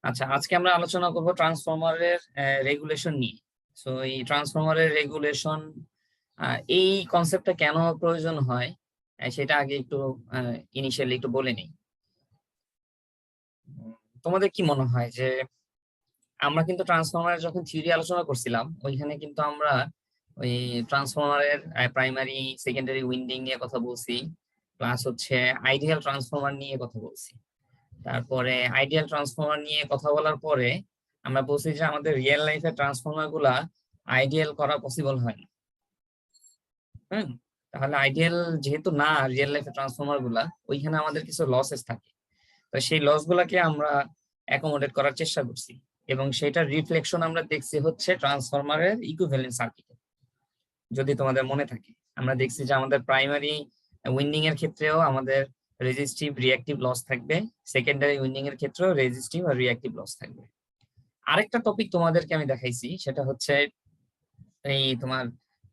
আচ্ছা, আজকে আমরা আলোচনা করব ট্রান্সফরমারের রেগুলেশন নিয়ে। সো এই ট্রান্সফরমারের রেগুলেশন, এই কনসেপ্টটা কেন প্রয়োজন হয় সেটা আগে একটু ইনিশিয়ালি একটু বলে নিই। তোমাদের কি মনে হয় যে আমরা কিন্তু ট্রান্সফরমারের যখন থিওরি আলোচনা করছিলাম, ওইখানে কিন্তু আমরা ওই ট্রান্সফরমারের প্রাইমারি সেকেন্ডারি উইন্ডিং নিয়ে কথা বলছি, প্লাস হচ্ছে আইডিয়াল ট্রান্সফরমার নিয়ে কথা বলছি। তারপরে আইডিয়াল ট্রান্সফরমার নিয়ে কথা বলার পরে আমরা বলছি যে আমাদের রিয়েল লাইফের ট্রান্সফরমার গুলা আইডিয়াল করা পসিবল হয় না। হ্যাঁ, তাহলে আইডিয়াল যেহেতু না রিয়েল লাইফের ট্রান্সফরমার গুলা, ওইখানে আমাদের কিছু লসেস থাকে। তো সেই লস গুলাকে আমরা অ্যাকোমোডেট করার চেষ্টা করছি, এবং সেটার রিফ্লেকশন আমরা দেখছি হচ্ছে ট্রান্সফরমারের ইকুইভ্যালেন্ট সার্কিটে। যদি তোমাদের মনে থাকে, আমরা দেখছি যে আমাদের প্রাইমারি উইন্ডিং এর ক্ষেত্রেও আমাদের রেজিস্টিভ রিঅ্যাক্টিভ লস থাকবে, সেকেন্ডারি উইন্ডিং এর ক্ষেত্রেও রেজিস্টিভ আর রিঅ্যাক্টিভ লস থাকবে। আরেকটা টপিক তোমাদেরকে আমি দেখাইছি, সেটা হচ্ছে এই তোমার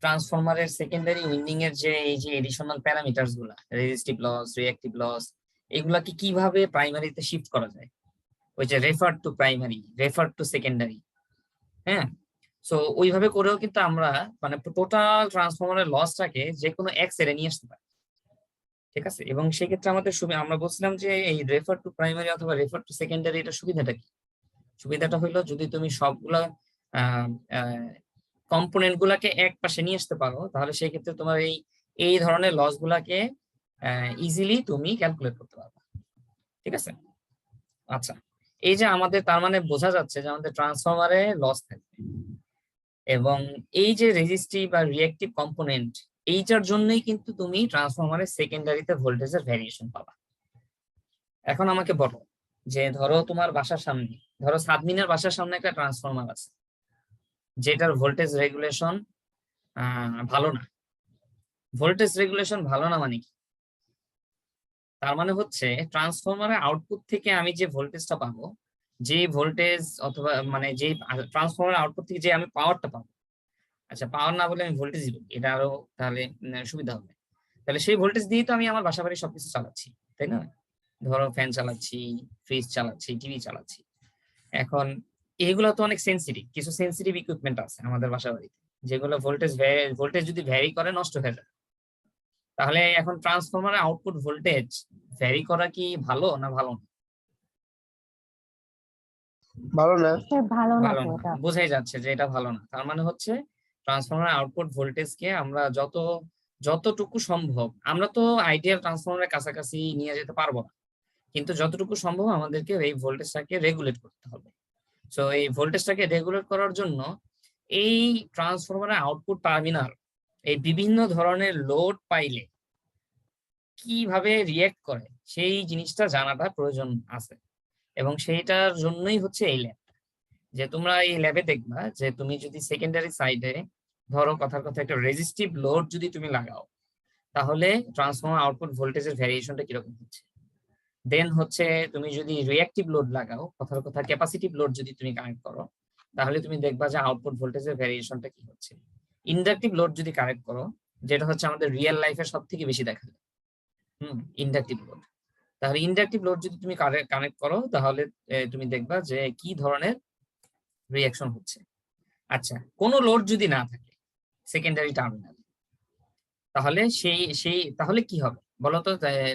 ট্রান্সফরমারের সেকেন্ডারি উইন্ডিং এর যে এই যে এডিশনাল প্যারামিটারস গুলা, রেজিস্টিভ লস, রিঅ্যাক্টিভ লস, এগুলাকে কিভাবে প্রাইমারিতে শিফট করা যায়। ওই যে refer to primary, refer to secondary. হ্যাঁ, সো ওইভাবে করেও কিন্তু আমরা মানে টোটাল ট্রান্সফরমারের লসটাকে যে কোনো এক সেরে নিয়ে আসতে পারি। ঠিক আছে, এবং সেক্ষেত্রে আমাদের আমরা বলছিলাম যে এই রেফার টু প্রাইমারি অথবা রেফার টু সেকেন্ডারি, এটা সুবিধাটা কি? সুবিধাটা হলো যদি তুমি সবগুলা কম্পোনেন্ট গুলাকে এক পাশে নিয়ে আসতে পারো, তাহলে সেই ক্ষেত্রে তোমার এই এই ধরনের লস গুলাকে ইজিলি তুমি ক্যালকুলেট করতে পারবে। ঠিক আছে, আচ্ছা, এই যে আমাদের তার মানে বোঝা যাচ্ছে যে আমাদের ট্রান্সফরমারে লস থাকবে, এবং এই যে রেজিস্টিভ বা রিঅ্যাক্টিভ কম্পোনেন্ট, এইটার জন্যই কিন্তু তুমি ট্রান্সফরমারের সেকেন্ডারিতে ভোল্টেজের ভ্যারিয়েশন পাবা। এখন আমাকে বলো যে ধরো তোমার বাসার সামনে, ধরো সাদমিনের বাসার সামনে একটা ট্রান্সফরমার আছে, যেটার ভোল্টেজ রেগুলেশন ভালো না। ভোল্টেজ রেগুলেশন ভালো না মানে কি? তার মানে হচ্ছে ট্রান্সফরমারের আউটপুট থেকে আমি যে ভোল্টেজটা পাবো, যে ভোল্টেজ অথবা মানে যে ট্রান্সফরমারের আউটপুট থেকে যে আমি পাওয়ারটা পাবো, আচ্ছা পাওয়ার না বলে আমি ভোল্টেজ দিব, এটা আরো তাহলে সুবিধা হবে। তাহলে সেই ভোল্টেজ দিয়ে তো আমি আমার বাসা বাড়ির সবকিছু চালাচ্ছি, তাই না? ধরো ফ্যান চালাচ্ছি, ফ্রিজ চালাচ্ছি, টিভি চালাচ্ছি। এখন এগুলো তো অনেক সেন্সিটিভ, কিছু সেন্সিটিভ ইকুইপমেন্ট আছে আমাদের বাসা বাড়িতে, যেগুলো ভোল্টেজ যদি ভ্যারি করে নষ্ট হয়ে যায়। তাহলে এখন ট্রান্সফরমারের আউটপুট ভোল্টেজ ভ্যারি করা কি ভালো না ভালো না? ভালো না। ভালো না ভালো তো না, এটা। বোঝাই যাচ্ছে যে এটা ভালো না। তার মানে হচ্ছে ট্রান্সফরমার আউটপুট ভোল্টেজকে আমরা যতটুকু সম্ভব, আমরা তো আইডিয়াল ট্রান্সফরমারের কাছাকাছি নিয়ে যেতে পারবো না, কিন্তু যতটুকু সম্ভব আমাদেরকে এই ভোল্টেজটাকে রেগুলেট করতে হবে। সো এই ভোল্টেজটাকে রেগুলেট করার জন্য এই ট্রান্সফরমারের আউটপুট টার্মিনাল এই বিভিন্ন ধরনের লোড পাইলে কিভাবে রিয়েক্ট করে সেই জিনিসটা জানাটা প্রয়োজন আছে, এবং সেইটার জন্যই হচ্ছে এই ল্যাব। যে তোমরা এই ল্যাবে দেখবা যে তুমি যদি সেকেন্ডারি সাইডে ধরো কথার কথা একটা রেজিস্টিভ লোড যদি তুমি লাগাও, তাহলে ট্রান্সফরমার আউটপুট ভোল্টেজের ভ্যারিয়েশনটা কিরকম হচ্ছে। দেন হচ্ছে তুমি যদি রিঅ্যাক্টিভ লোড লাগাও, কথার কথা ক্যাপাসিটিভ লোড যদি তুমি কানেক্ট করো, তাহলে তুমি দেখবা যে আউটপুট ভোল্টেজের ভ্যারিয়েশনটা কি হচ্ছে। ইন্ডাকটিভ লোড যদি কানেক্ট করো, যেটা হচ্ছে আমাদের রিয়েল লাইফে সব থেকে বেশি দেখা যায়, ইন্ডাকটিভ লোড, তাহলে ইন্ডাকটিভ লোড যদি তুমি কানেক্ট করো, তাহলে তুমি দেখবা যে কি ধরনের রিয়াকশন হচ্ছে। আচ্ছা, কোনো লোড যদি না থাকে সেকেন্ডারি টার্মিনালে, তাহলে তাহলে কি হবে বলতো?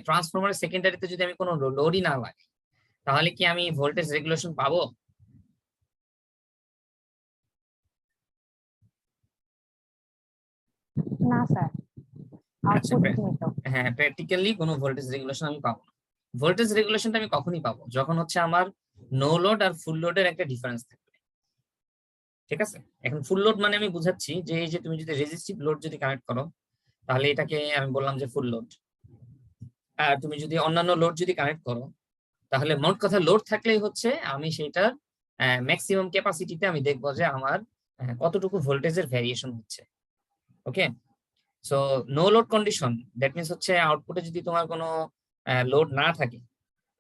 ট্রান্সফরমারের সেকেন্ডারিতে যদি আমি কোনো লোডই না লাগাই, তাহলে কি আমি ভোল্টেজ রেগুলেশন পাবো? না স্যার, আচ্ছা, আউটপুট সীমিত। হ্যাঁ, প্র্যাকটিক্যালি কোনো ভোল্টেজ রেগুলেশন আমি পাবো না। ভোল্টেজ রেগুলেশনটা আমি কখনই পাবো যখন হচ্ছে আমার নো লোড আর ফুল লোডের একটা ডিফারেন্স থাকবে। ঠিক আছে, এখন ফুল লোড মানে আমি বুঝাচ্ছি যে এই যে তুমি যদি রেজিস্টিভ লোড যদি কানেক্ট করো, তাহলে এটাকে আমি বললাম যে ফুল লোড। আর তুমি যদি অন্যান্য লোড যদি কানেক্ট করো, তাহলে মোট কথা লোড থাকলেই হচ্ছে আমি সেটার ম্যাক্সিমাম ক্যাপাসিটিতে আমি দেখবো যে আমার কতটুকু ভোল্টেজের ভ্যারিয়েশন হচ্ছে। Okay, so no load condition, that means হচ্ছে আউটপুটে যদি তোমার কোনো লোড না থাকে,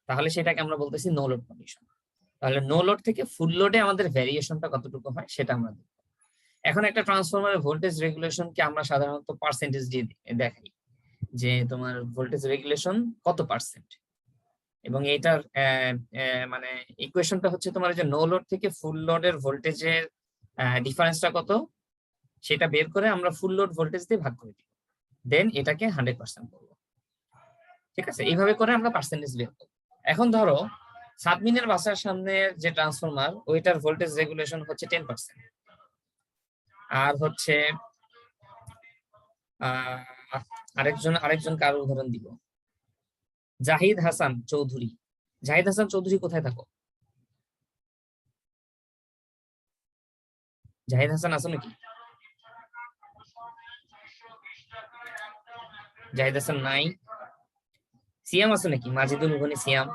তাহলে সেটাকে আমরা বলতেছি নো লোড কন্ডিশন। তাহলে নো লোড থেকে ফুল লোডে আমাদের ভ্যারিয়েশনটা কতটুকু হয় সেটা আমরা দেখবো। এখন একটা ট্রান্সফরমারের ভোল্টেজ রেগুলেশনকে আমরা সাধারণত পার্সেন্টেজ দিয়ে দেখাই, যে তোমার ভোল্টেজ রেগুলেশন কত পার্সেন্ট। এবং এটার মানে ইকুয়েশনটা হচ্ছে তোমার যে নো লোড থেকে ফুল লোডের ভোল্টেজের ডিফারেন্সটা কত সেটা বের করে আমরা ফুল লোড ভোল্টেজ দিয়ে ভাগ করে দিই, দেন এটাকে 100% করবো। ঠিক আছে, এইভাবে করে আমরা পার্সেন্টেজ বের করবো। এখন ধরো সাবমিনের বাসার সামনে যে ট্রান্সফরমার ওইটার ভোল্টেজ রেগুলেশন হচ্ছে 10%, আর হচ্ছে আরেকজন কারো উদাহরণ দিব, জাহিদ হাসান চৌধুরী। জাহিদ হাসান চৌধুরী কোথায় থাকো? জাহিদ হাসান আছো নাকি? জাহিদ হাসান নাই। সিয়াম আছো নাকি? মাজিদুল গনি সিয়াম।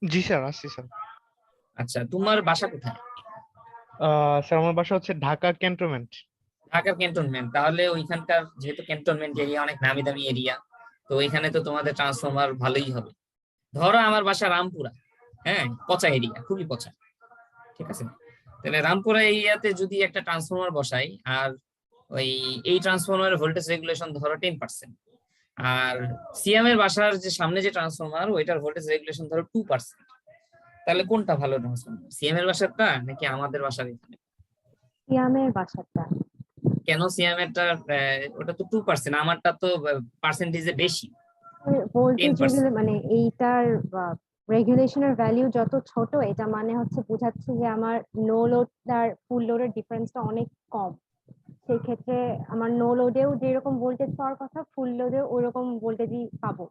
জি স্যার, আসছি স্যার। আচ্ছা, তোমার বাসা কোথায়? স্যার আমার বাসা হচ্ছে ঢাকা ক্যান্টনমেন্ট। ঢাকার ক্যান্টনমেন্ট, তাহলে ওইখানকার যেহেতু ক্যান্টনমেন্ট এরিয়া অনেক নামি দামি এরিয়া, তো ওইখানে তো তোমাদের ট্রান্সফরমার ভালোই হবে। ধরো আমার বাসা রামপুরা, হ্যাঁ, পচা এরিয়া, খুবই পচা। ঠিক আছে, তাহলে রামপুরা এরিয়াতে যদি একটা ট্রান্সফরমার বসাই, আর এই ট্রান্সফরমারের ভোল্টেজ রেগুলেশন ধরো 10%, আর সিএম এর বাসার যে সামনে যে ট্রান্সফরমার ওইটার ভোল্টেজ রেগুলেশন ধরো 2%, তাহলে কোনটা ভালো ট্রান্সফরমার, সিএম এর বাসারটা নাকি আমাদের বাসার এখানে? সিয়ামের বাসাটা। কেন সিএম এরটা? ওটা তো 2%, আমারটা তো পার্সেন্টেজে বেশি, ভোল্টেজ 10%। মানে এইটার রেগুলেশনের ভ্যালু যত ছোট, এটা মানে হচ্ছে বোঝাচ্ছে যে আমার নো লোড আর ফুল লোডের ডিফারেন্সটা অনেক কম। সেই ক্ষেত্রে আমার নো লোডেও যেরকম ভোল্টেজ পাওয়ার কথা, ফুল লোডেও ওইরকম ভোল্টেজই পাবো,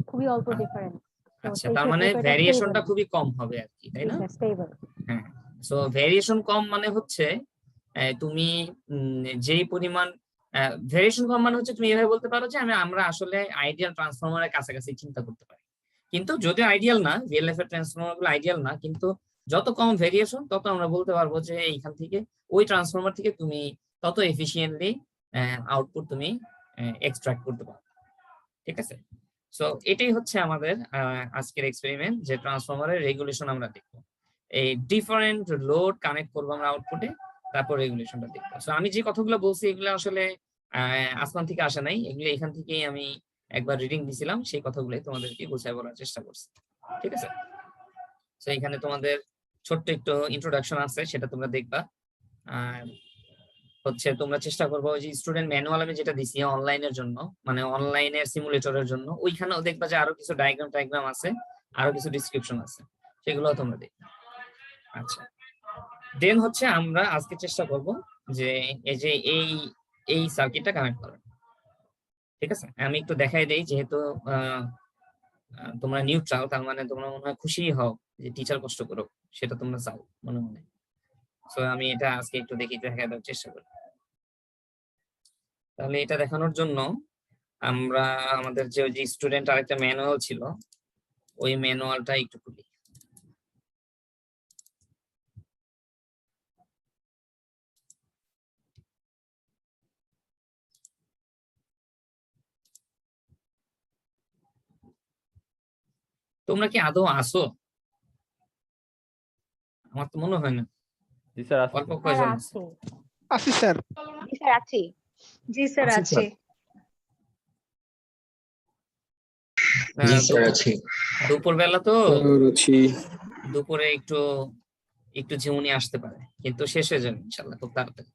খুবই অল্প ডিফারেন্স। আচ্ছা, তার মানে ভ্যারিয়েশনটা খুবই কম হবে আর কি, তাই না? স্টেবল। হ্যাঁ, সো ভ্যারিয়েশন কম মানে হচ্ছে তুমি যেই পরিমাণ ভ্যারিয়েশন কম মানে হচ্ছে তুমি এভাবে বলতে পারো যে আমরা আসলে আইডিয়াল ট্রান্সফরমারের কাছাকাছি চিন্তা করতে পারি, কিন্তু যদিও আইডিয়াল না, রিয়েল লাইফের ট্রান্সফরমার গুলো আইডিয়াল না, কিন্তু যত কম ভেরিয়েশন তত আমরা বলতে পারবো যে এইখান থেকে ওই ট্রান্সফরমার থেকে তুমি তত এফিসিয়েন্টলি আউটপুট তুমি এক্সট্রাক্ট করতে পারো। ঠিক আছে, সো এটাই হচ্ছে আমাদের আজকের এক্সপেরিমেন্ট, যে ট্রান্সফরমারের রেগুলেশন আমরা দেখবো, এই ডিফারেন্ট লোড কানেক্ট করবো আমরা আউটপুটে, তারপর রেগুলেশনটা দেখবো। সো আমি যে কথাগুলো বলছি এগুলো আসলে আসমান থেকে আসে নাই, এগুলো এখান থেকেই আমি একবার রিডিং দিছিলাম, সেই কথাগুলোই তোমাদেরকে গুছিয়ে বলার চেষ্টা করছি। ঠিক আছে, তো এখানে তোমাদের ছোট্ট একটু ইন্ট্রোডাকশন আছে, সেটা তোমরা দেখবা। আর হচ্ছে তোমরা চেষ্টা করবো যে স্টুডেন্ট ম্যানুয়াল আমি যেটা দিছি অনলাইনের জন্য, মানে অনলাইনের সিমুলেটরের জন্য, ওইখানেও দেখবা যে আরো কিছু ডায়াগ্রাম আছে, আরো কিছু ডিসক্রিপশন আছে, সেগুলো তোমরা দেখবে। আচ্ছা, দেন হচ্ছে আমরা আজকে চেষ্টা করব যে এই যে এই সার্কিটটা কানেক্ট করার। ঠিক আছে, আমি একটু দেখাই দেই, যেহেতু তোমরা নিউট্রাল, তার মানে তোমরা মনে হয় খুশি হও যে টিচার কষ্ট করো, সেটা তোমরা চাও মনে মনে। তো আমি এটা আজকে একটু দেখাই দেওয়ার চেষ্টা করি। তাহলে এটা দেখানোর জন্য আমরা আমাদের যে স্টুডেন্ট আরেকটা ম্যানুয়াল ছিল, ওই ম্যানুয়ালটা একটু খুলি। তোমরা কি আদৌ আসো? আমার তো মনে হয় না। জি স্যার, অল্প কয়জন আছে। আসি স্যার। জি স্যার আছি। জি স্যার আছি আছে। জি স্যার আছি। দুপুরবেলা তো, আছি। দুপুরে একটু একটু ঝিমুনি আসতে পারে, কিন্তু শেষ হয়ে যাবে ইনশাল্লাহ খুব তাড়াতাড়ি।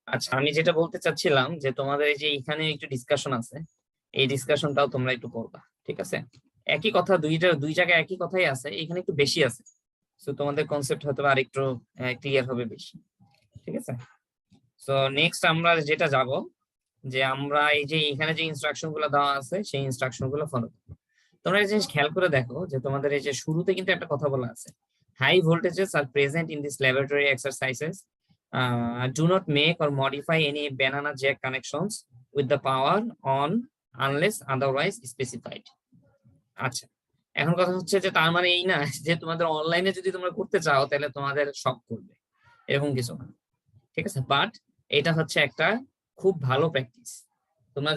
আচ্ছা, আমি যেটা বলতে চাচ্ছিলাম যে তোমাদের এই যে এখানে একটু ডিসকাশন আছে, এই ডিসকাশনটাও তোমরা একটু করবা। ঠিক আছে, একই কথা দুই জায়গায় একই কথাই আছে, এখানে একটু বেশি আছে, তো তোমাদের কনসেপ্ট হয়তো আর একটু ক্লিয়ার হবে বেশি। ঠিক আছে, তো নেক্সট আমরা যেটা যাব, যে আমরা এই যে এখানে যে ইনস্ট্রাকশন গুলো দেওয়া আছে সেই ইনস্ট্রাকশন গুলো ফলো করবো। তোমরা এই জিনিস খেয়াল করে দেখো যে তোমাদের এই যে শুরুতে কিন্তু একটা কথা বলা আছে, high voltages are present in this laboratory exercises, do not make or modify any banana jack connections with the power on unless otherwise specified. আচ্ছা, এখন কথা হচ্ছে যে তার মানে এই না যে তোমাদের অনলাইনে যদি তোমরা করতে চাও তাহলে তোমাদের শক করবে, এরকম কিছু না। ঠিক আছে, বাট এটা হচ্ছে একটা খুব ভালো প্র্যাকটিস। তোমরা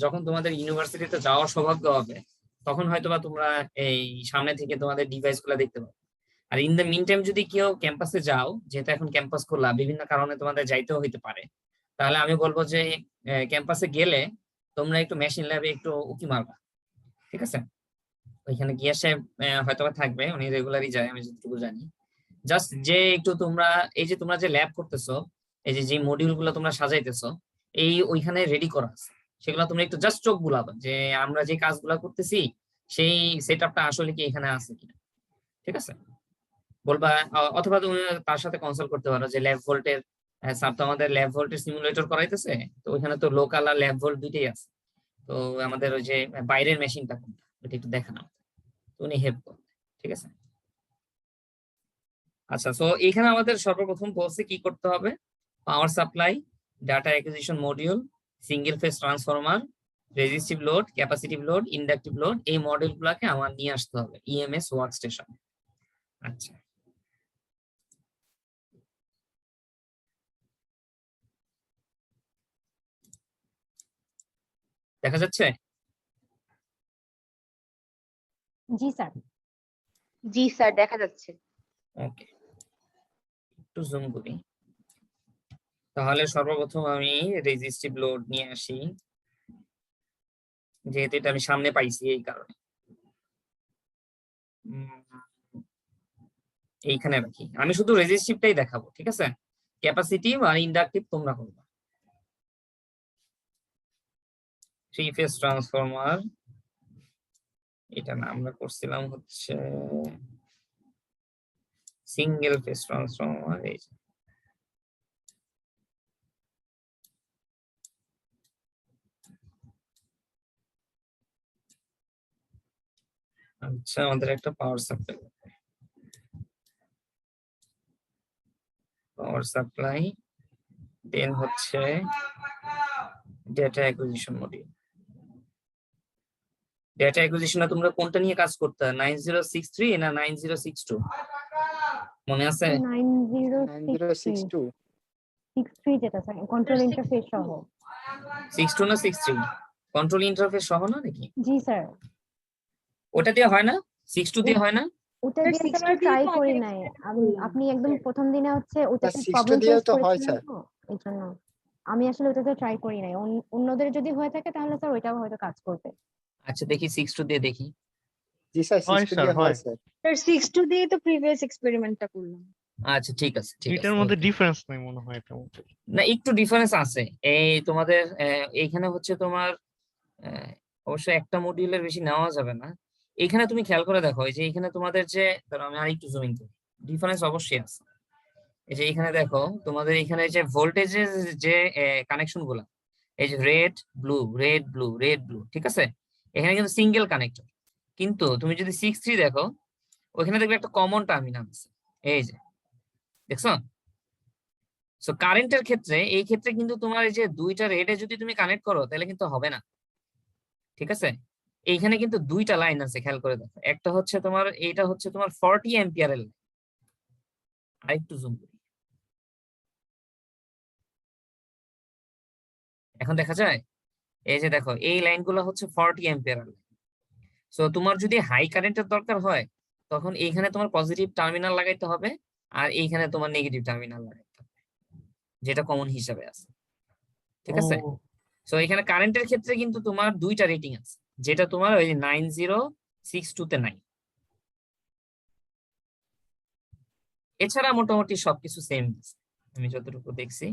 যখন তোমাদের ইউনিভার্সিটিতে যাওয়ার সৌভাগ্য হবে, তখন হয়তোবা তোমরা এই সামনে থেকে তোমাদের ডিভাইস গুলা দেখতে পাবে। আর ইন দ্য মিন টাইম যদি কেউ ক্যাম্পাসে যাও, যেহেতু এখন ক্যাম্পাস খোলা, বিভিন্ন কারণে তোমাদের যাইতেও হইতে পারে, তাহলে আমি বলবো যে ক্যাম্পাসে গেলে তোমরা একটু মেশিন ল্যাবে একটু উকি মারবা, ঠিক আছে? ওইখানে গিয়ে সে হয়তোবা থাকবে, উনি রেগুলারই যায় আমি যতটুকু জানি। জাস্ট যে একটু তোমরা এই যে তোমরা যে ল্যাব করতেছো, এই যে মডিউল গুলো তোমরা সাজাইতেছো, ওইখানে রেডি করা আছে, সেগুলো তোমরা একটু জাস্ট চোখ বুলাবা যে আমরা যে কাজগুলা করতেছি সেই সেট আপটা আসলে কি এখানে আছে কিনা, ঠিক আছে? বলবা, অথবা তুমি তার সাথে কনসাল্ট করতে পারো যে ল্যাব ভোল্টের স্যার তো আমাদের ল্যাব ভোল্টের সিমুলেটর করাইতেছে, তো ওইখানে তো লোকাল আর ল্যাব ভোল্ট দুইটাই আছে, তো আমাদের ওই যে বাইরের মেশিনটা কোনটা ওটা একটু দেখানো, তো উনি হেল্প করবে, ঠিক আছে? আচ্ছা, তো এখানে আমাদের সর্বপ্রথম বলছে কি করতে হবে, power supply, data acquisition module, single phase transformer, resistive load, capacitive load, inductive load, এই মডিউল গুলাকে আমার নিয়ে আসতে হবে ইএমএস ওয়ার্কস্টেশন। আচ্ছা, দেখা যাচ্ছে? জি স্যার। জি স্যার, দেখা যাচ্ছে। ওকে, একটু জুম করি। তাহলে সর্বপ্রথম আমি রেজিস্টিভ লোড নিয়ে আসি, যেহেতু এটা আমি সামনে পাইছি এই কারণে এইখানে রাখি। আমি শুধু রেজিস্টিভটাই দেখাবো, ঠিক আছে? ক্যাপাসিটিভ আর ইন্ডাকটিভ তোমরা করবে। থ্রি ফেজ ট্রান্সফরমার, এটা না, আমরা করছিলাম হচ্ছে সিঙ্গেল ফেজ ট্রান্সফরমার। এই যে আচ্ছা, আমাদের একটা পাওয়ার সাপ্লাই, দেন হচ্ছে ডেটা অ্যাকুইজিশন মডিউল। ডেটা অ্যাকুইজিশনে তোমরা কোনটা নিয়ে কাজ করতে, 9063 না 9062 মনে আছে? 9062 63 যেটা স্যার, কন্ট্রোল ইন্টারফেস সহ। 62 না 63 কন্ট্রোল ইন্টারফেস সহ না নাকি? জি স্যার। ওটা দিয়ে হয় না? 62 দিয়ে হয় না? ওটা স্যার, দিয়ে 60 স্যার দিয়ে ট্রাই তো করি আগে নাই। করলাম। আপনি একদম প্রথম দিনে হচ্ছে ওটাতে 60 প্রবলেম দিয়েও ফেস তো হয়, করেছিলেন স্যার। তো, এই জন্য আমি আসলে ওটাতে ট্রাই করি নাই। অন্যদের যদি হয়ে থাকে তাহলে স্যার ওইটাও হয়তো কাজ করবে। আচ্ছা, দেখি 62 দিয়ে দেখি। জি স্যার, হয় 60 স্যার, দিয়ে হয় হয়। স্যার। স্যার 62 দিয়ে তো প্রিভিয়াস এক্সপেরিমেন্টটা করলাম। আচ্ছা, ঠিক আছে, ঠিক আছে। এটার মধ্যে okay. ডিফারেন্স নাই মনে হয় এটার মধ্যে। না, একটু ডিফারেন্স আছে। এই তোমাদের এইখানে হচ্ছে তোমার অবশ্য একটা মডিউলের বেশি নেওয়া যাবে না। এখানে তুমি খেয়াল করে দেখো, এই যে এখানে তোমাদের যে, ধরো আমি আরেকটু জুমিং করি, ডিফারেন্স অবশ্যই আছে। এই যে এখানে দেখো, তোমাদের এখানে যে ভোল্টেজের যে কানেকশন গুলা, এই যে red blue red blue red blue, ঠিক আছে? এখানে কিন্তু সিঙ্গেল কানেক্টর, কিন্তু তুমি যদি 63 দেখো, ওইখানে দেখবে একটা কমন টার্মিনাল আছে, এই যে দেখছো? সো কারেন্টের ক্ষেত্রে, এই ক্ষেত্রে কিন্তু তোমার এই যে দুইটা রেডে যদি তুমি কানেক্ট করো তাহলে কিন্তু হবে না, ঠিক আছে? এইখানে কিন্তু দুইটা লাইন আছে, খেয়াল করে দেখো। একটা হচ্ছে তোমার, এইটা হচ্ছে তোমার 40 অ্যাম্পিয়ারের লাইন। আরেকটু জুম করি, এখন দেখা যায়? এই যে দেখো, এই লাইনগুলো হচ্ছে 40 অ্যাম্পিয়ারের লাইন। সো তোমার যদি হাই কারেন্টের দরকার হয়, তখন এইখানে তোমার পজিটিভ টার্মিনাল লাগাইতে হবে, আর এইখানে তোমার নেগেটিভ টার্মিনাল লাগাইতে হবে, যেটা কমন হিসাবে আছে, ঠিক আছে? ও, সো এখানে কারেন্টের ক্ষেত্রে কিন্তু তোমার দুইটা রেটিং আছে, যেটা তোমার ওই 9062 তে নাই। এছাড়া মোটামুটি সবকিছু সেম আছে, আমি যতটুকু দেখছি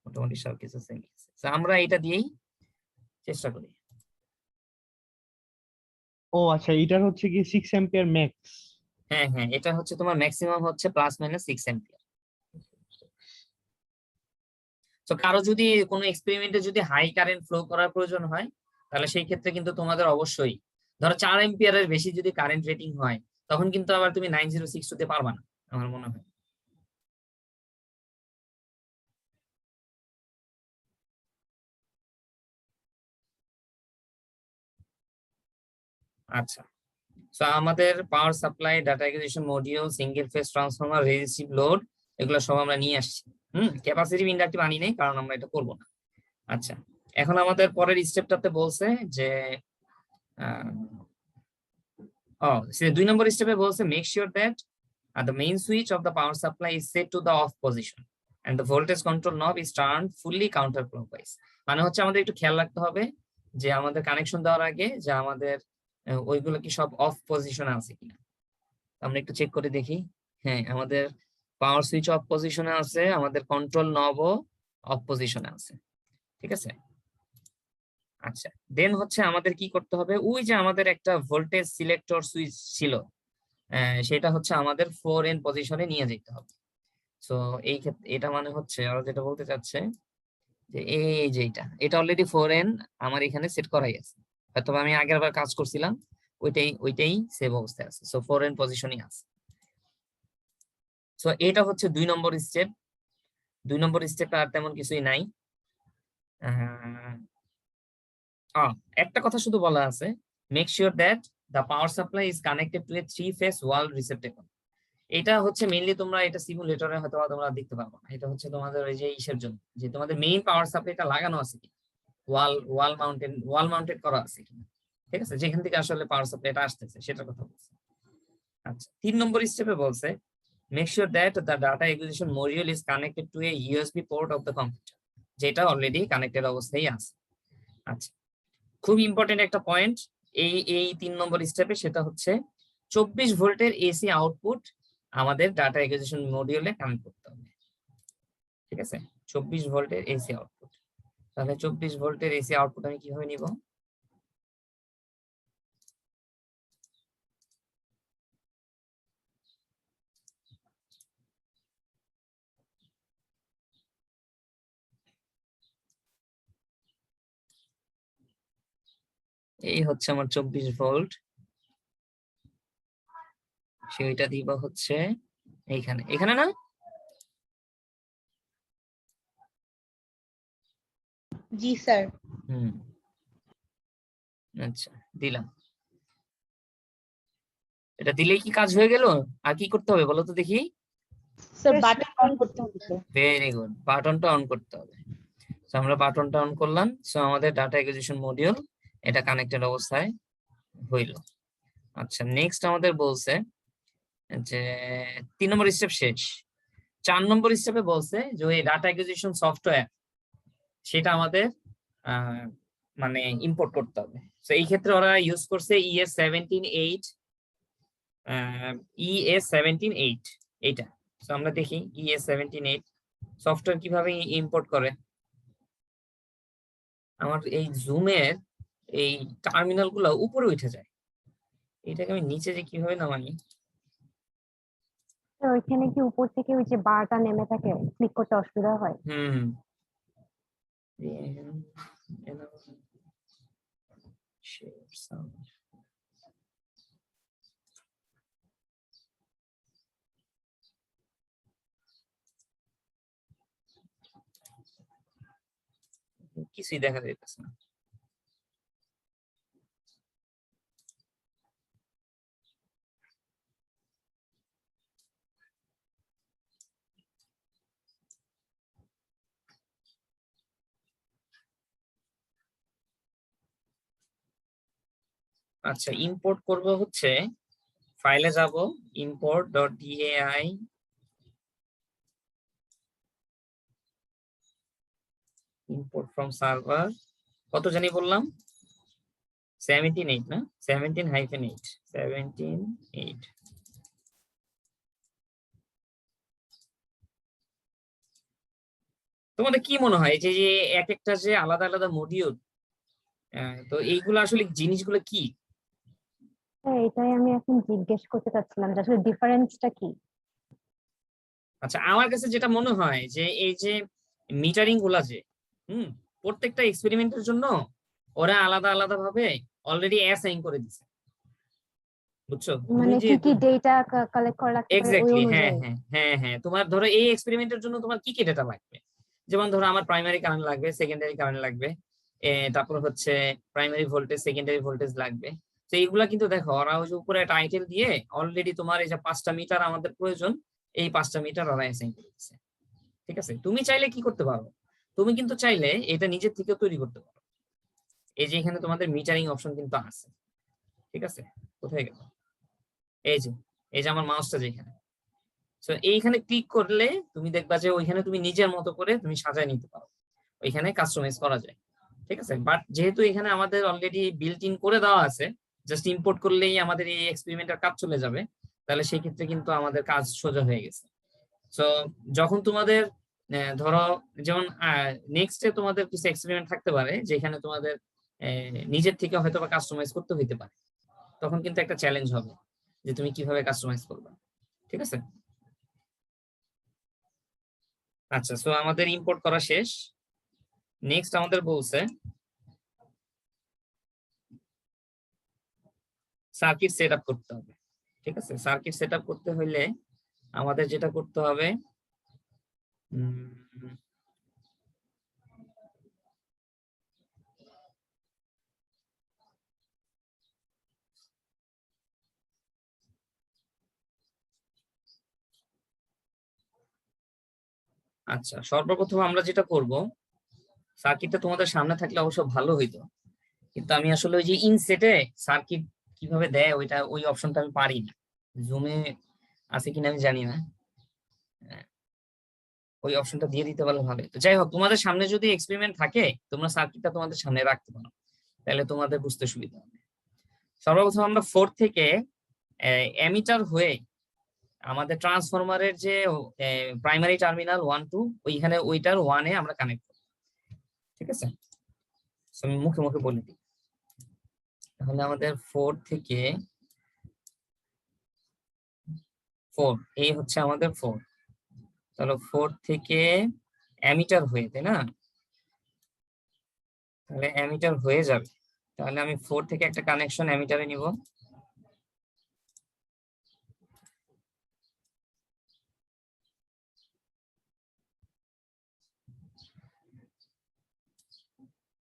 মোটামুটি সবকিছু সেম আছে। তো আমরা এটা দিয়েই চেষ্টা করি। ও আচ্ছা, এটার হচ্ছে কি 6 অ্যাম্পিয়ার ম্যাক্স। হ্যাঁ হ্যাঁ, এটা হচ্ছে তোমার ম্যাক্সিমাম হচ্ছে +- 6 অ্যাম্পিয়ার। তো কারো যদি কোনো এক্সপেরিমেন্টে যদি হাই কারেন্ট ফ্লো করার প্রয়োজন হয়, তাহলে সেই ক্ষেত্রে কিন্তু তোমাদের অবশ্যই, ধরো 4 অ্যাম্পিয়ারের বেশি যদি কারেন্ট রেটিং হয়, তখন কিন্তু আবার তুমি 9062 তে পারবা না, আমার মনে হয়। আচ্ছা, তো আমাদের power supply, data acquisition module, single phase transformer, resistive load, এগুলো সব আমরা নিয়ে আসছি। ক্যাপাসিটিভ ইন্ডাকটিভ আনি নাই কারণ আমরা এটা করব না। আচ্ছা, এখন আমাদের পরের স্টেপটাতে বলছে যে 2 নম্বর স্টেপে বলছে make sure that the main switch of the power supply is set to the off position and the voltage control knob is turned fully counterclockwise। মানে হচ্ছে আমাদের একটু খেয়াল রাখতে হবে যে আমাদের কানেকশন দেওয়ার আগে যে আমাদের ওইগুলো কি সব অফ পজিশনে আছে কিনা। আমরা একটু চেক করে দেখি। হ্যাঁ, আমাদের পাওয়ার সুইচ অফ পজিশনে আছে, আমাদের কন্ট্রোল নবও অফ পজিশনে আছে। ঠিক আছে, আচ্ছা দেন হচ্ছে আমাদের কি করতে হবে, ওই যে আমাদের একটা ভোল্টেজ সিলেক্টর সুইচ ছিল সেটা হচ্ছে আমাদের 4N পজিশনে নিয়ে যেতে হবে। সো এই ক্ষেত্রে এটা মানে হচ্ছে ওরা যেটা বলতে চাচ্ছে যে এই যে এটা অলরেডি 4N আমার এখানে সেট করাই আছে, হয়তো আমি আগের বার কাজ করছিলাম ওইটাই সেভ অবস্থায় আছে। সো 4N পজিশনই আছে। সো এটা হচ্ছে 2 নম্বর স্টেপ। 2 নম্বর স্টেপে আর তেমন কিছুই নাই। একটা কথা শুধু বলা আছে, make sure that the power supply is connected to A 3-phase ওয়াল রিসেপ্টাকল। এটা হচ্ছে মেইনলি তোমরা এটা সিমুলেটরে হয়তো তোমরা দেখতে পারবো না, এটা হচ্ছে তোমাদের ওই যে ইসের জন্য যে তোমাদের মেইন পাওয়ার সাপ্লাইটা লাগানো আছে কি ওয়াল মাউন্টেড করা আছে কিনা। ঠিক আছে, যেখান থেকে আসলে পাওয়ার সাপ্লাইটা আসতেছে সেটার কথা বলছে। আচ্ছা, 3 নম্বর স্টেপে বলছে make sure that the data acquisition module is connected to A USB port of the computer, যেটা অলরেডি কানেক্টেড অবস্থায় আছে। আচ্ছা, খুব ইম্পর্টেন্ট একটা পয়েন্ট এই 3 নম্বর স্টেপে, সেটা হচ্ছে 24 ভোল্টের এসি আউটপুট আমাদের ডাটা অ্যাকুইজিশন মডিউলে কানেক্ট করতে হবে। ঠিক আছে, 24 ভোল্টের এসি আউটপুট। তাহলে 24 ভোল্টের এসি আউটপুট আমি কিভাবে নিব? এই হচ্ছে আমার 24 ভোল্ট, সেইটা দিব হচ্ছে এখানে না। জি স্যার। আচ্ছা দিলাম। এটা দিলেই কি কাজ হয়ে গেল? আর কি করতে হবে বলো তো দেখি? স্যার বাটন অন করতে হবে। ভেরি গুড, বাটনটা অন করতে হবে। সো আমরা বাটনটা অন করলাম। সো আমাদের ডাটা অ্যাকুইজিশন মডিউল এটা কানেক্টেড অবস্থায় হইল। আচ্ছা, নেক্সট আমাদের বলছে যে 3 নম্বর স্টেপ শেষ। 4 নম্বর স্টেপে বলছে যে ওই ডাটা অ্যাকুইজিশন সফটওয়্যার সেটা আমাদের মানে ইম্পোর্ট করতে হবে। তো এই ক্ষেত্রে ওরা ইউজ করছে ES178 এইটা। তো আমরা দেখি ES178 সফটওয়্যার কিভাবে ইম্পোর্ট করে। আমার এই জুমের এই টার্মিনাল গুলো উপরে উঠে যায়, এটাকে আমি নিচে যে কিভাবে নামাই? তো ওইখানে কি উপর থেকে ওই যে বারটা নেমে থাকে, ক্লিক করতে অসুবিধা হয়? কিছুই দেখা যাইতেছে না। আচ্ছা, ইম্পোর্ট করব হচ্ছে ফাইলে যাব, import.dai import from server কত জানি বললাম 17.8 না 17-8 তোমাদের কি মনে হয় যে যে এক একটা যে আলাদা আলাদা মডিউল, তো এইগুলো আসলে জিনিসগুলো কি? হ্যাঁ, এটাই আমি এখন জিজ্ঞেস করতে চাচ্ছিলাম যে আসলে ডিফারেন্সটা কি। আচ্ছা, আমার কাছে যেটা মনে হয় যে এই যে মিটারিং গুলা যে প্রত্যেকটা এক্সপেরিমেন্টের জন্য ওরা আলাদা আলাদা ভাবে অলরেডি অ্যাসাইন করে দিছে, বুঝছো? মানে কি কি ডেটা কালেক্ট করা লাগবে ওই এক্স্যাক্টলি, হ্যাঁ অনুযায়ী? হ্যাঁ হ্যাঁ হ্যাঁ তোমার ধরো এই এক্সপেরিমেন্টের জন্য তোমার কি কি ডেটা লাগবে, যেমন ধরো আমার প্রাইমারি কারেন্ট লাগবে, সেকেন্ডারি কারেন্ট লাগবে, তারপর হচ্ছে প্রাইমারি ভোল্টেজ, সেকেন্ডারি ভোল্টেজ লাগবে। তো এইগুলা কিন্তু দেখো ওরা ওই যে উপরে টাইটেল দিয়ে অলরেডি তোমার এই যে 5টা মিটার আমাদের প্রয়োজন, এই 5টা মিটার ওরা অ্যাসাইন করে দিচ্ছে। ঠিক আছে, তুমি চাইলে কি করতে পারো, তুমি কিন্তু চাইলে এটা নিজের থেকে তৈরি করতে পারো। এই যে এখানে তোমাদের মিটারিং অপশন কিন্তু আছে, ঠিক আছে, কোথায় গেল, এই যে আমার মাউসটা যেখানে, তো এইখানে ক্লিক করলে তুমি দেখবা যে ওইখানে তুমি নিজের মতো করে তুমি সাজায় নিতে পারো, ওইখানে কাস্টমাইজ করা যায়। ঠিক আছে, বাট যেহেতু এখানে আমাদের অলরেডি বিল্ট ইন করে দেওয়া আছে, জাস্ট ইম্পোর্ট করলেই আমাদের এই এক্সপেরিমেন্টের কাজ চলে যাবে, তাহলে সেই ক্ষেত্রে কিন্তু আমাদের কাজ সোজা হয়ে গেছে। সো যখন তোমাদের ধরো যেমন নেক্সটে তোমাদের কিছু এক্সপেরিমেন্ট থাকতে পারে যেখানে তোমাদের নিজের থেকে হয়তো বা কাস্টমাইজ করতে হইতে পারে, তখন কিন্তু একটা চ্যালেঞ্জ হবে যে তুমি কিভাবে কাস্টমাইজ করবে। ঠিক আছে, আচ্ছা, সো আমাদের ইম্পোর্ট করা শেষ। নেক্সট আমাদের বলছে সার্কিট সেট আপ করতে হবে। ঠিক আছে, সার্কিট সেট আপ করতে হইলে আমাদের যেটা করতে হবে, আচ্ছা, সর্বপ্রথম আমরা যেটা করব, সার্কিটটা তোমাদের সামনে থাকলে অবশ্য ভালো হইতো, কিন্তু আমি আসলে ওই যে ইনসেটে সার্কিট কিভাবে দেয় ওই অপশনটা আমি পারি না, জুমে আছে কিনা আমি জানি না, ওই অপশনটা দিয়ে দিতে পারলে ভালো হতো। যাই হোক, তোমাদের সামনে যদি এক্সপেরিমেন্ট থাকে তোমরা সার্কিটটা তোমাদের সামনে রাখতে পারো, তাহলে তোমাদের বুঝতে সুবিধা হবে। সর্বপ্রথম আমরা 4 থেকে এমিটার হয়ে আমাদের ট্রান্সফরমারের যে প্রাইমারি টার্মিনাল 1 2 ওইখানে ওইটার 1 এ আমরা কানেক্ট করব। ঠিক আছে, আমি মুখে মুখে বলে দিই, তাহলে আমাদের 4 থেকে 4 এই হচ্ছে আমাদের 4, তাহলে 4 থেকে অ্যামিটার হয়ে, তাই না, তাহলে অ্যামিটার হয়ে যাবে, তাহলে আমি 4 থেকে একটা কানেকশন অ্যামিটারে নিব।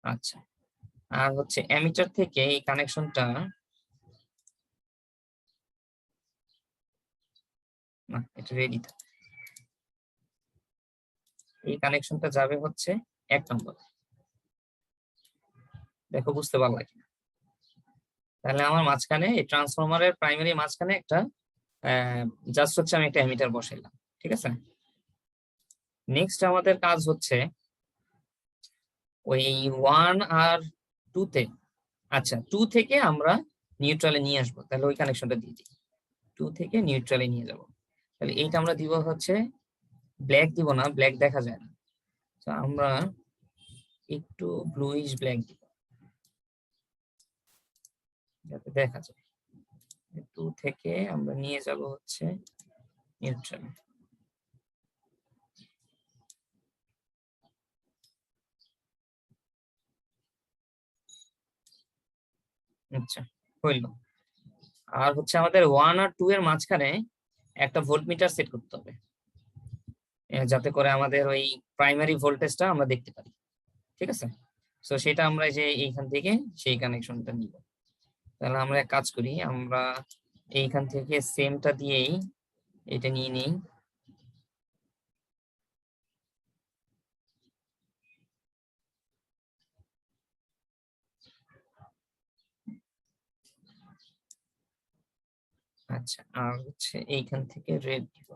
আচ্ছা, আর হচ্ছে অ্যামিটার থেকে এই কানেকশনটা, না এটা রেডি থাকে, এই কানেকশনটা যাবে হচ্ছে 1 নম্বর। দেখো বুঝতে পারলা কিনা, তাহলে আমার মাঝখানে এই ট্রান্সফরমারের প্রাইমারি মাঝখানে একটা জাস্ট হচ্ছে আমি একটা অ্যামিটার বসাইলাম। ঠিক আছে, নেক্সট আমাদের কাজ হচ্ছে ওই 1 আর 2 তে, আচ্ছা 2 থেকে আমরা নিউট্রালে নিয়ে আসবো, তাহলে ওই কানেকশনটা দিয়ে দিই, 2 থেকে নিউট্রালে নিয়ে যাব। তাহলে এইটা আমরা দিব হচ্ছে ব্ল্যাক দিব না, ব্ল্যাক দেখা যায় না, তো আমরা একটু ব্লুইশ ব্ল্যাক দিব যাতে দেখা যায়। 2 থেকে আমরা নিয়ে যাব হচ্ছে নিউট্রাল। আচ্ছা, হইল। আর হচ্ছে আমাদের 1 আর 2 এর মাঝখানে একটা ভোল্টমিটার সেট করতে হবে, যাতে করে আমাদের ওই প্রাইমারি ভোল্টেজটা আমরা দেখতে পারি। ঠিক আছে, তো সেটা আমরা যে এইখান থেকে সেই কানেকশনটা নিব। তাহলে আমরা এক কাজ করি, আমরা এইখান থেকে সেমটা দিয়েই এটা নিয়ে নিই। আচ্ছা, আর হচ্ছে এইখান থেকে রেড দিব।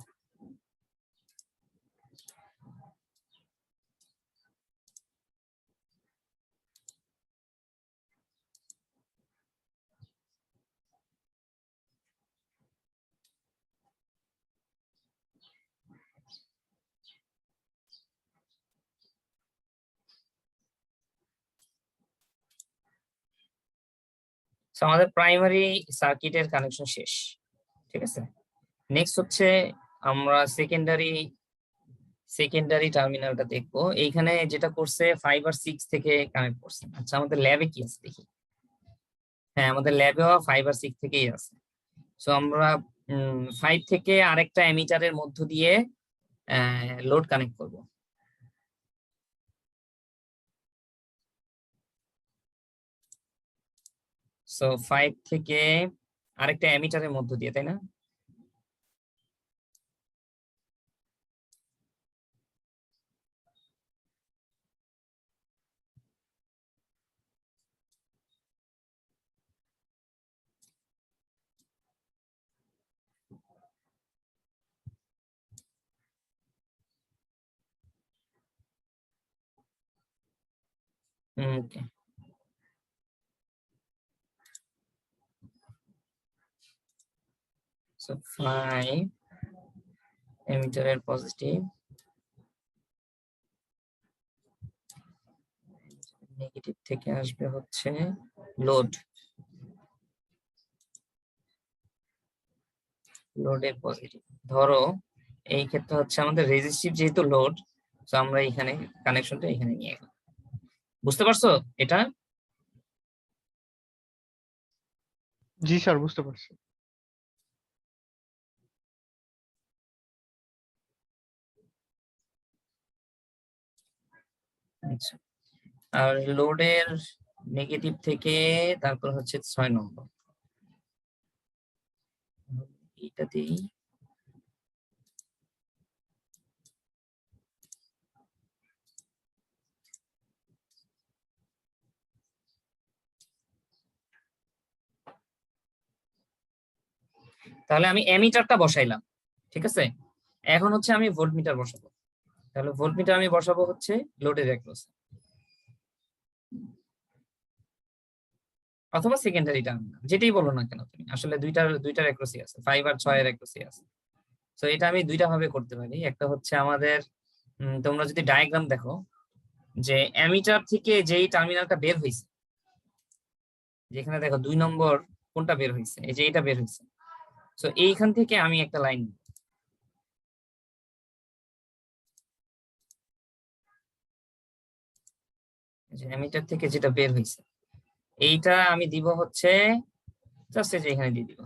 আমাদের প্রাইমারি সার্কিটের কানেকশন শেষ। ঠিক আছে, নেক্সট হচ্ছে আমরা সেকেন্ডারি টার্মিনালটা দেখবো। এইখানে যেটা করছে 5 আর 6 থেকে কানেক্ট করছে। আচ্ছা, আমাদের ল্যাবে কি আছে দেখি। হ্যাঁ, আমাদের ল্যাবেও 5 আর 6 থেকেই আছে। সো আমরা 5 থেকে আরেকটা এমিটারের মধ্য দিয়ে লোড কানেক্ট করব। সো 5 থেকে আরেকটা এমিটারের মধ্য দিয়ে, তাই না? ওকে, সো 5 এমিটারের পজিটিভ, নেগেটিভ থেকে আসবে হচ্ছে লোড, লোডের পজিটিভ। ধরো এই ক্ষেত্রে হচ্ছে আমাদের রেজিস্টিভ যেহেতু লোড, তো আমরা এখানে কানেকশনটা এখানে নিয়ে গেলাম। বুঝতে পারছো এটা? জি স্যার, বুঝতে পারছি। আচ্ছা, আর লোডের নেগেটিভ থেকে তারপর হচ্ছে 6 নম্বর, এটা দিই। তাহলে আমি এমিটারটা বসাইলাম, ঠিক আছে। এখন হচ্ছে আমি ভোল্টমিটার বসাবো। তাহলে ভোল্টমিটার আমি বসাবো হচ্ছে লোডের অ্যাক্রসে অথবা সেকেন্ডারি টার্মিনাল, যেটাই বলো না কেন তুমি, আসলে দুইটার অ্যাক্রসই আছে, 5 আর 6 এর অ্যাক্রসই আছে। তো এটা আমি দুইটা ভাবে করতে পারি। একটা হচ্ছে আমাদের তোমরা যদি ডায়াগ্রাম দেখো, যে অ্যামিটার থেকে যেই টার্মিনালটা বের হয়েছে, যেখানে দেখো 2 নম্বর কোনটা বের হয়েছে, এই যে এটা বের হয়েছে, তো এইখান থেকে আমি একটা লাইন, যে অ্যামিটার থেকে যেটা বের হয়েছে এইটা আমি দিব হচ্ছে জাস্ট এই যে এখানে দিয়ে দিব।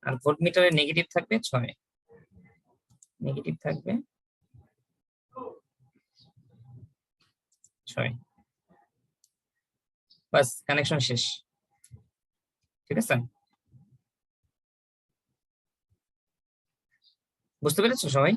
আর ভোল্টমিটারের নেগেটিভ থাকবে 6, নেগেটিভ থাকবে 6, বাস কানেকশন শেষ, ঠিক আছে। বুঝতে পেরেছো সবাই?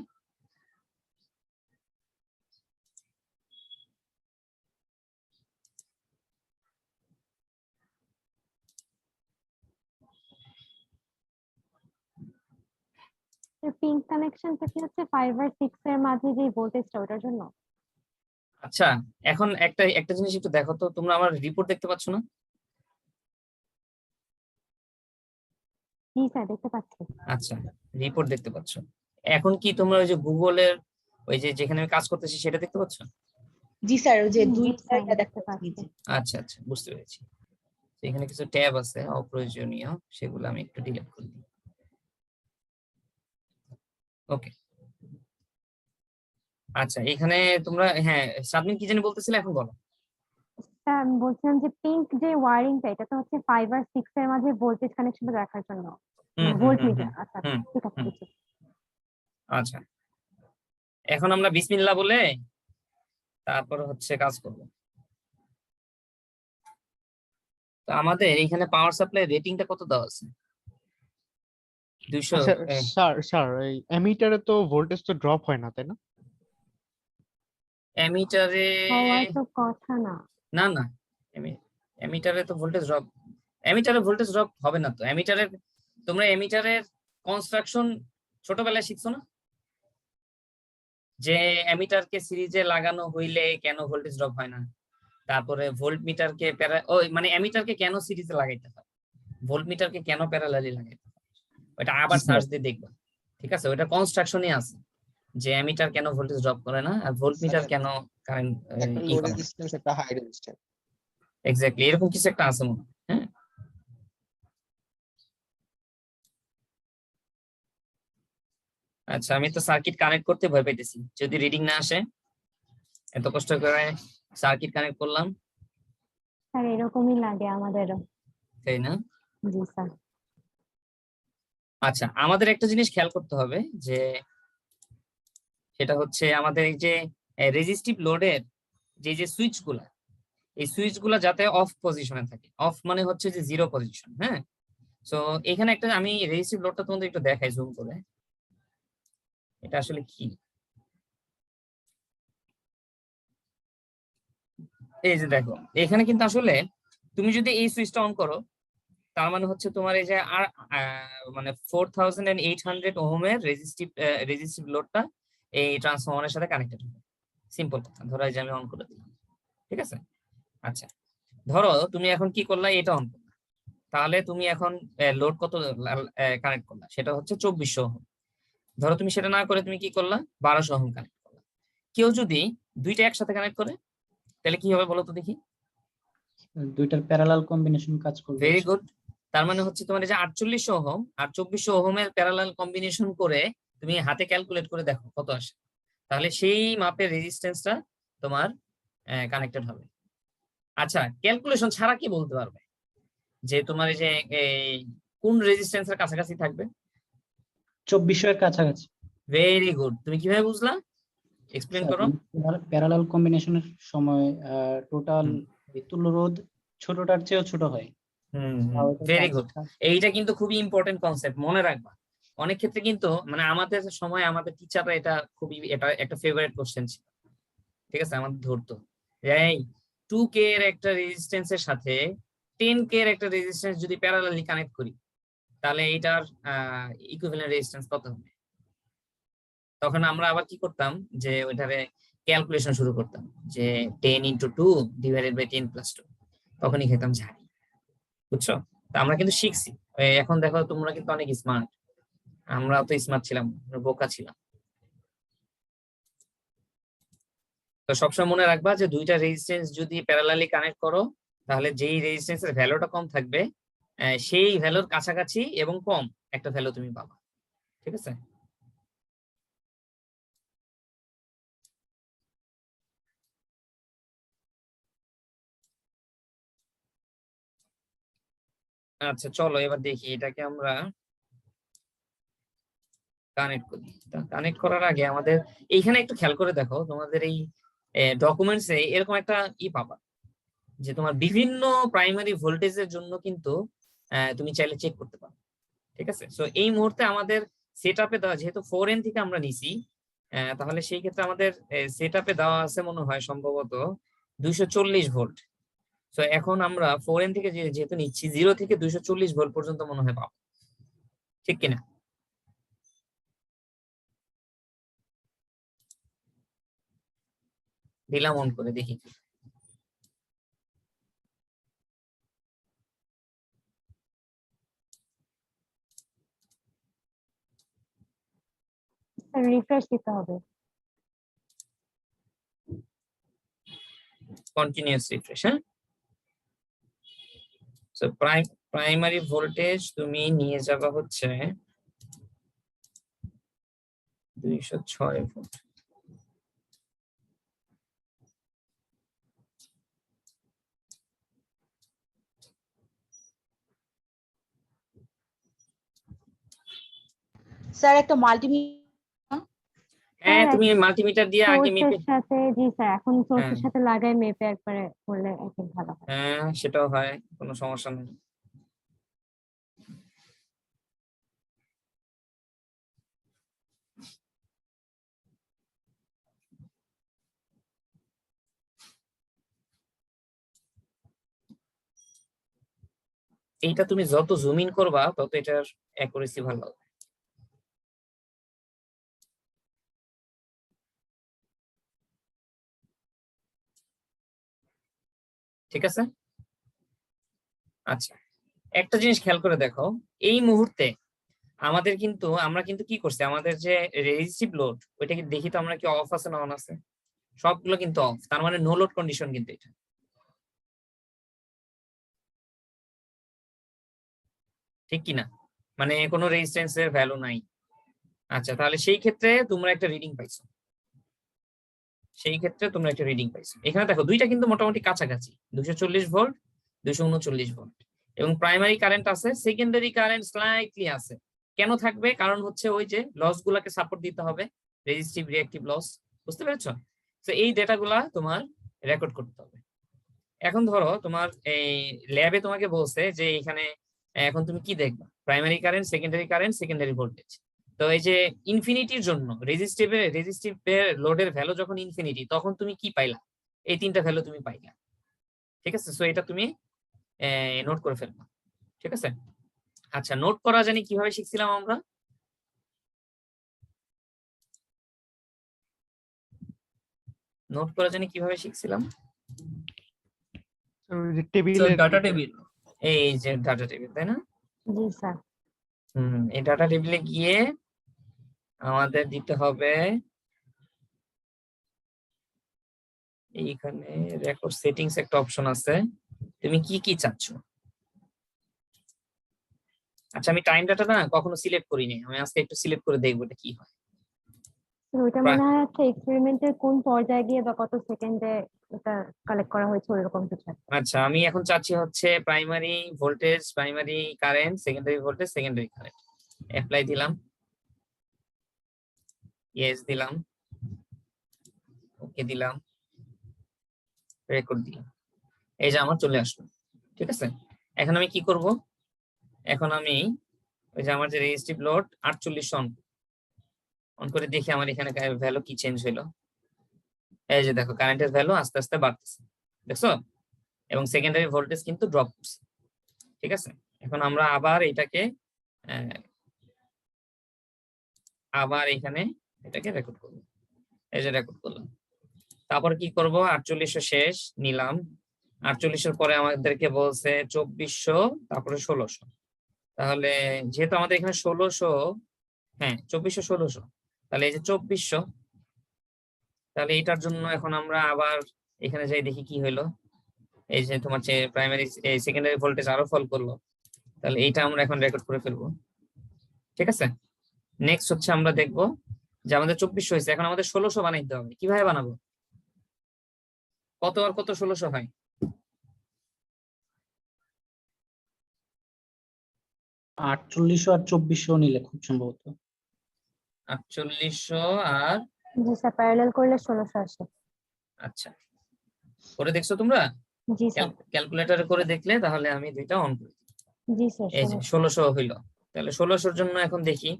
পিঙ্ক কানেকশনটা কি হচ্ছে 5 আর 6 এর মাঝে যে ভোল্টেজটা ওটার জন্য? আচ্ছা, এখন একটা একটা জিনিস একটু দেখো তো, তোমরা আমার রিপোর্ট দেখতে পাচ্ছ না? জি স্যার, দেখতে পাচ্ছি। আচ্ছা, রিপোর্ট দেখতে পাচ্ছ। এখন কি তোমরা ওই যে গুগলের ওই যে যেখানে আমি কাজ করতেছি সেটা দেখতে পাচ্ছ? জি স্যার, ওই যে জি দুই স্যার, জায়গা দেখতে দেখা পাচ্ছি। যাচ্ছে। আচ্ছা আচ্ছা, বুঝতে পেরেছি। তো এখানে কিছু ট্যাব আছে অপ্রয়োজনীয়, সেগুলো আমি একটু ডিলিট করে দিই। ওকে, আচ্ছা এখানে তোমরা, হ্যাঁ সাবমিন কি জানি বলতেছিলে, এখন বলো। স্যার আমি বলছিলাম যে পিঙ্ক যে ওয়ারিংটা এটা তো হচ্ছে 5 আর 6 এর মাঝে ভোল্টেজ কানেকশনটা দেখার জন্য, হুম হুম ভোল্ট হুম মিটার। হুম আচ্ছা হুম ঠিক আছে, হুম। বুঝছি। আচ্ছা, এখন আমরা বিসমিল্লাহ বলে তারপর হচ্ছে কাজ করব। তো আমাদের এখানে পাওয়ার সাপ্লাই রেটিংটা কত দেওয়া আছে? 200। আচ্ছা স্যার, স্যার এই অ্যামিটারে তো ভোল্টেজ তো ড্রপ হয় না, তাই না? এমিটারে হওয়ার তো কথা না। না না, এমিটারে তো ভোল্টেজ ড্রপ, এমিটারে ভোল্টেজ ড্রপ হবে না তো। এমিটারের, তোমরা এমিটারের কনস্ট্রাকশন ছোটবেলায় শিখছো না, যে এমিটারকে সিরিজে লাগানো হইলে কেন ভোল্টেজ ড্রপ হয় না, তারপরে ভোল্ট মিটারকে ওই মানে এমিটারকে কেন সিরিজে লাগাইতে হয়, ভোল্ট মিটারকে কেন প্যারালালি লাগাইতে হয়, ওটা আবার সার্চ দিয়ে দেখবা, ঠিক আছে। ওটা কনস্ট্রাকশনই আছে, যে এমিটার কেন ভোল্টেজ ড্রপ করে না আর ভোল্ট মিটার কেন কারেন্ট একটা লো রেজিস্ট্যান্স একটা হাই রেজিস্ট্যান্স। এক্স্যাক্টলি এরকম কিছু একটা আছে মনে হয়, হ্যাঁ। আচ্ছা, আমি তো সার্কিট কানেক্ট করতে ভয় পাইতেছি, যদি রিডিং না আসে। এত কষ্ট করে সার্কিট কানেক্ট করলাম, স্যার এরকমই লাগে আমাদেরও। তাই না? জি স্যার। আচ্ছা, আমাদের একটা জিনিস খেয়াল করতে হবে, যে সেটা হচ্ছে আমাদের এই যে রেজিস্টিভ লোডের যে সুইচ গুলা, এই সুইচ গুলা যাতে অফ পজিশনে থাকে। অফ মানে হচ্ছে যে 0 পজিশন, হ্যাঁ। তো এখানে একটা আমি রেজিস্টিভ লোডটা তোমাদের একটু দেখাই জুম করে, এটা আসলে কি। এই যে দেখো, এখানে কিন্তু আসলে তুমি যদি এই সুইচটা অন করো, তার মানে হচ্ছে তোমার এই যে আর মানে 4800 ওহমের রেজিস্টিভ লোডটা এই ট্রান্সফরমারের সাথে কানেক্টেড হবে। সিম্পল কথা, ধরো এই যে আমি অন করে দিলাম, ঠিক আছে। আচ্ছা, ধরো তুমি এখন কি করলা, এটা অন করলা, তাহলে তুমি এখন লোড কত কানেক্ট করলা, সেটা হচ্ছে 2400 ওহম। ধরো তুমি সেটা না করে তুমি কি করলা, 1200 ওহম কানেক্ট করলা। কেউ যদি দুইটা একসাথে কানেক্ট করে তাহলে কি হবে বলো তো দেখি। দুইটার প্যারালাল কম্বিনেশন কাজ করবে। Very good. তার মানে হচ্ছে তোমার এই যে 4800 ওহম আর 2400 ওহমের প্যারালাল কম্বিনেশন করে তুমি হাতে ক্যালকুলেট করে দেখো কত আসে, তাহলে সেই মাপের রেজিস্ট্যান্সটা তোমার কানেক্টেড হবে। আচ্ছা, ক্যালকুলেশন ছাড়া কি বলতে পারবে যে তোমার এই যে কোন রেজিস্ট্যান্সের কাছাকাছি থাকবে? 2400 এর কাছাকাছি। Very good. তুমি কিভাবে বুঝলা, এক্সপ্লেন করো। প্যারালাল কম্বিনেশনের সময় টোটাল হুম। তুল্য রোধ ছোটটার চেয়েও ছোট হয়। Very good. এইটা কিন্তু খুবই ইম্পর্টেন্ট কনসেপ্ট, মনে রাখবা। অনেক ক্ষেত্রে কিন্তু মানে আমাদের সময় আমাদের টিচাররা এটা খুবই এটা একটা ফেভারিট কোশ্চেন ছিল, ঠিক আছে, আমাদের ধরতো এই 2k এর একটা রেজিস্ট্যান্সের সাথে 10k এর একটা রেজিস্ট্যান্স যদি প্যারালালি কানেক্ট করি তাহলে এটার ইকুইভ্যালেন্ট রেজিস্ট্যান্স কত হবে। তখন আমরা আবার কি করতাম, যে ওইটারে ক্যালকুলেশন শুরু করতাম, যে 10 × 2 / 10 + 2, তখনই খেতাম ঝাড়ি, বুঝছো। তা আমরা কিন্তু শিখছি। এখন দেখো তোমরা কিন্তু অনেক স্মার্ট, আমরা তো স্মার্ট ছিলাম, আমরা বোকা ছিলাম। তো সবসময় মনে রাখবা যে দুইটা রেজিস্ট্যান্স যদি প্যারালালি কানেক্ট করো তাহলে যেই রেজিস্ট্যান্সের ভ্যালুটা কম থাকবে সেই ভ্যালুর কাছাকাছি এবং কম একটা ভ্যালু তুমি পাবা, ঠিক আছে। আচ্ছা চলো এবার দেখি এটাকে আমরা কানেক্ট করি। কানেক্ট করার আগে আমাদের এইখানে একটু খেয়াল করে দেখো, তোমাদের এই ডকুমেন্টসে এরকম একটা পাবা যে তোমার বিভিন্ন প্রাইমারি ভোল্টেজের জন্য কিন্তু তুমি চাইলে চেক করতে পারো, ঠিক আছে। সো এই মুহূর্তে আমাদের সেটআপে দেওয়া, যেহেতু 4n থেকে আমরা নিছি, তাহলে সেই ক্ষেত্রে আমাদের সেটআপে দেওয়া আছে মনে হয় সম্ভবত 240 ভোল্ট। সো এখন আমরা 4n থেকে যেহেতু নিচ্ছি 0 থেকে 240 ভোল্ট পর্যন্ত মনে হয় পাবো, ঠিক কিনা? দিলাম অন করে দেখি। রিফ্রেশ দিতে হবে। কন্টিনিউয়াস রিফ্রেশ, হ্যাঁ। সো প্রাইমারি ভোল্টেজ তুমি নিয়ে যাবা হচ্ছে 206 ভোল্ট। স্যার একটা মাল্টিমিটার। হ্যাঁ, তুমি মাল্টিমিটার দিয়ে আগে মেপে, সোর্সের সাথে, জি স্যার, এখন সোর্সের হ্যাঁ সাথে লাগাই মেপে একবারে করলে একদম ভালো হয়। হ্যাঁ সেটাও হয়, কোনো সমস্যা নেই। এইটা তুমি যত জুম ইন করবা তত এটার অ্যাকুরেসি ভালো হবে। ঠিক আছে। আচ্ছা, একটা জিনিস খেয়াল করে দেখো, এই মুহূর্তে আমাদের কিন্তু আমরা কিন্তু কি করছি, আমাদের যে রেজিস্টিভ লোড ওইটা কি দেখি তো আমরা কি অফ আছে না অন আছে, সবগুলো কিন্তু অফ, তার মানে নো লোড কন্ডিশন কিন্তু এটা, ঠিক কিনা, মানে কোনো রেজিস্ট্যান্সের ভ্যালু নাই। আচ্ছা, তাহলে সেই ক্ষেত্রে তোমরা একটা রিডিং পাইছো, এখানে দেখো দুইটা কিন্তু মোটামুটি কাছাকাছি, 240 ভোল্ট 239 ভোল্ট, এবং প্রাইমারি কারেন্ট আছে, সেকেন্ডারি কারেন্ট স্লাইটলি আছে। কেন থাকবে? কারণ হচ্ছে ওই যে লস গুলাকে সাপোর্ট দিতে হবে, রেজিস্টিভ রিঅ্যাক্টিভ লস, বুঝতে পেরেছো? তো এই ডেটাগুলা তোমার রেকর্ড করতে হবে। এখন ধরো তোমার এই ল্যাবে তোমাকে বলছে যে এখানে এখন তুমি কি দেখবা, প্রাইমারি কারেন্ট, সেকেন্ডারি ভোল্টেজ। তো এই যে ইনফিনিটির জন্য রেজিস্টিভের লোডের ভ্যালু যখন ইনফিনিটি, তখন তুমি কি পাইলা? এই তিনটা ভ্যালু তুমি পাইলা, ঠিক আছে। সো এটা তুমি নোট করে ফেলবা। ঠিক আছে। আচ্ছা, নোট করা জানি কিভাবে শিখছিলাম আমরা? নোট করা জানি কিভাবে শিখছিলাম? ওই যে টেবিলের ডাটা টেবিল, এই যে ডাটা টেবিল, তাই না? জি স্যার। এই ডাটা টেবিলে গিয়ে আমাদের দিতে হবে এইখানে রেকর্ড সেটিংস একটা অপশন আছে, তুমি কি কি চাচ্ছ। আচ্ছা, আমি টাইম ডাটা না কখনো সিলেক্ট করিনি, আমি আজকে একটু সিলেক্ট করে দেখবো এটা কি হয়। ওইটা মনে হয় হচ্ছে এক্সপেরিমেন্টের কোন পর্যায়ে গিয়ে বা কত সেকেন্ডে এটা কালেক্ট করা হয়েছে ওইরকম কিছু একটা। আচ্ছা, আমি এখন চাচ্ছি হচ্ছে primary voltage, primary current, secondary voltage, secondary current. Apply দিলাম, ইয়েস দিলাম, ওকে দিলাম, রেকর্ড দিলাম, এই যে আমার চলে আসলো। ঠিক আছে, এখন আমি কি করব? এখন আমি ওই যে আমার যে রেজিস্ট্রিভ লোড 48 অন করে দেখি আমার এখানে ভ্যালু কি চেঞ্জ হলো। এই যে দেখো, কারেন্টের ভ্যালু আস্তে আস্তে বাড়তেছে, দেখছো? এবং সেকেন্ডারি ভোল্টেজ কিন্তু ড্রপ করছে। ঠিক আছে, এখন আমরা আবার এটাকে আবার এখানে এটাকে রেকর্ড করব। এই যে রেকর্ড করলাম, তারপর কি করব? 4800 শেষ নিলাম, 4800 পরে আমাদেরকে বলছে 2400, তারপরে 1600। তাহলে যেহেতু আমাদের এখানে 1600, হ্যাঁ 2400 1600, তাহলে এই যে 2400, তাহলে এটার জন্য এখন আমরা আবার এখানে যাই দেখি কি হইলো। এই যে তোমার যে প্রাইমারি সেকেন্ডারি ভোল্টেজ আরো ফল করলো, তাহলে এইটা আমরা এখন রেকর্ড করে ফেলবো। ঠিক আছে, নেক্সট হচ্ছে আমরা দেখবো যে আমাদের 2400 হয়েছে, এখন আমাদের 1600 বানাইতে হবে। কিভাবে বানাবো? কত আর কত 1600 হয়? 4800 আর 2400 নিলে খুব সম্ভবত। 4800 আর, জি স্যার, প্যারালাল করলে 1600 আসে। আচ্ছা করে দেখছো তোমরা? জি স্যার। ক্যালকুলেটরে করে দেখলে তাহলে আমি দুইটা অন করি। জি স্যার। এই যে 1600 হইলো, তাহলে 1600-র জন্য এখন দেখি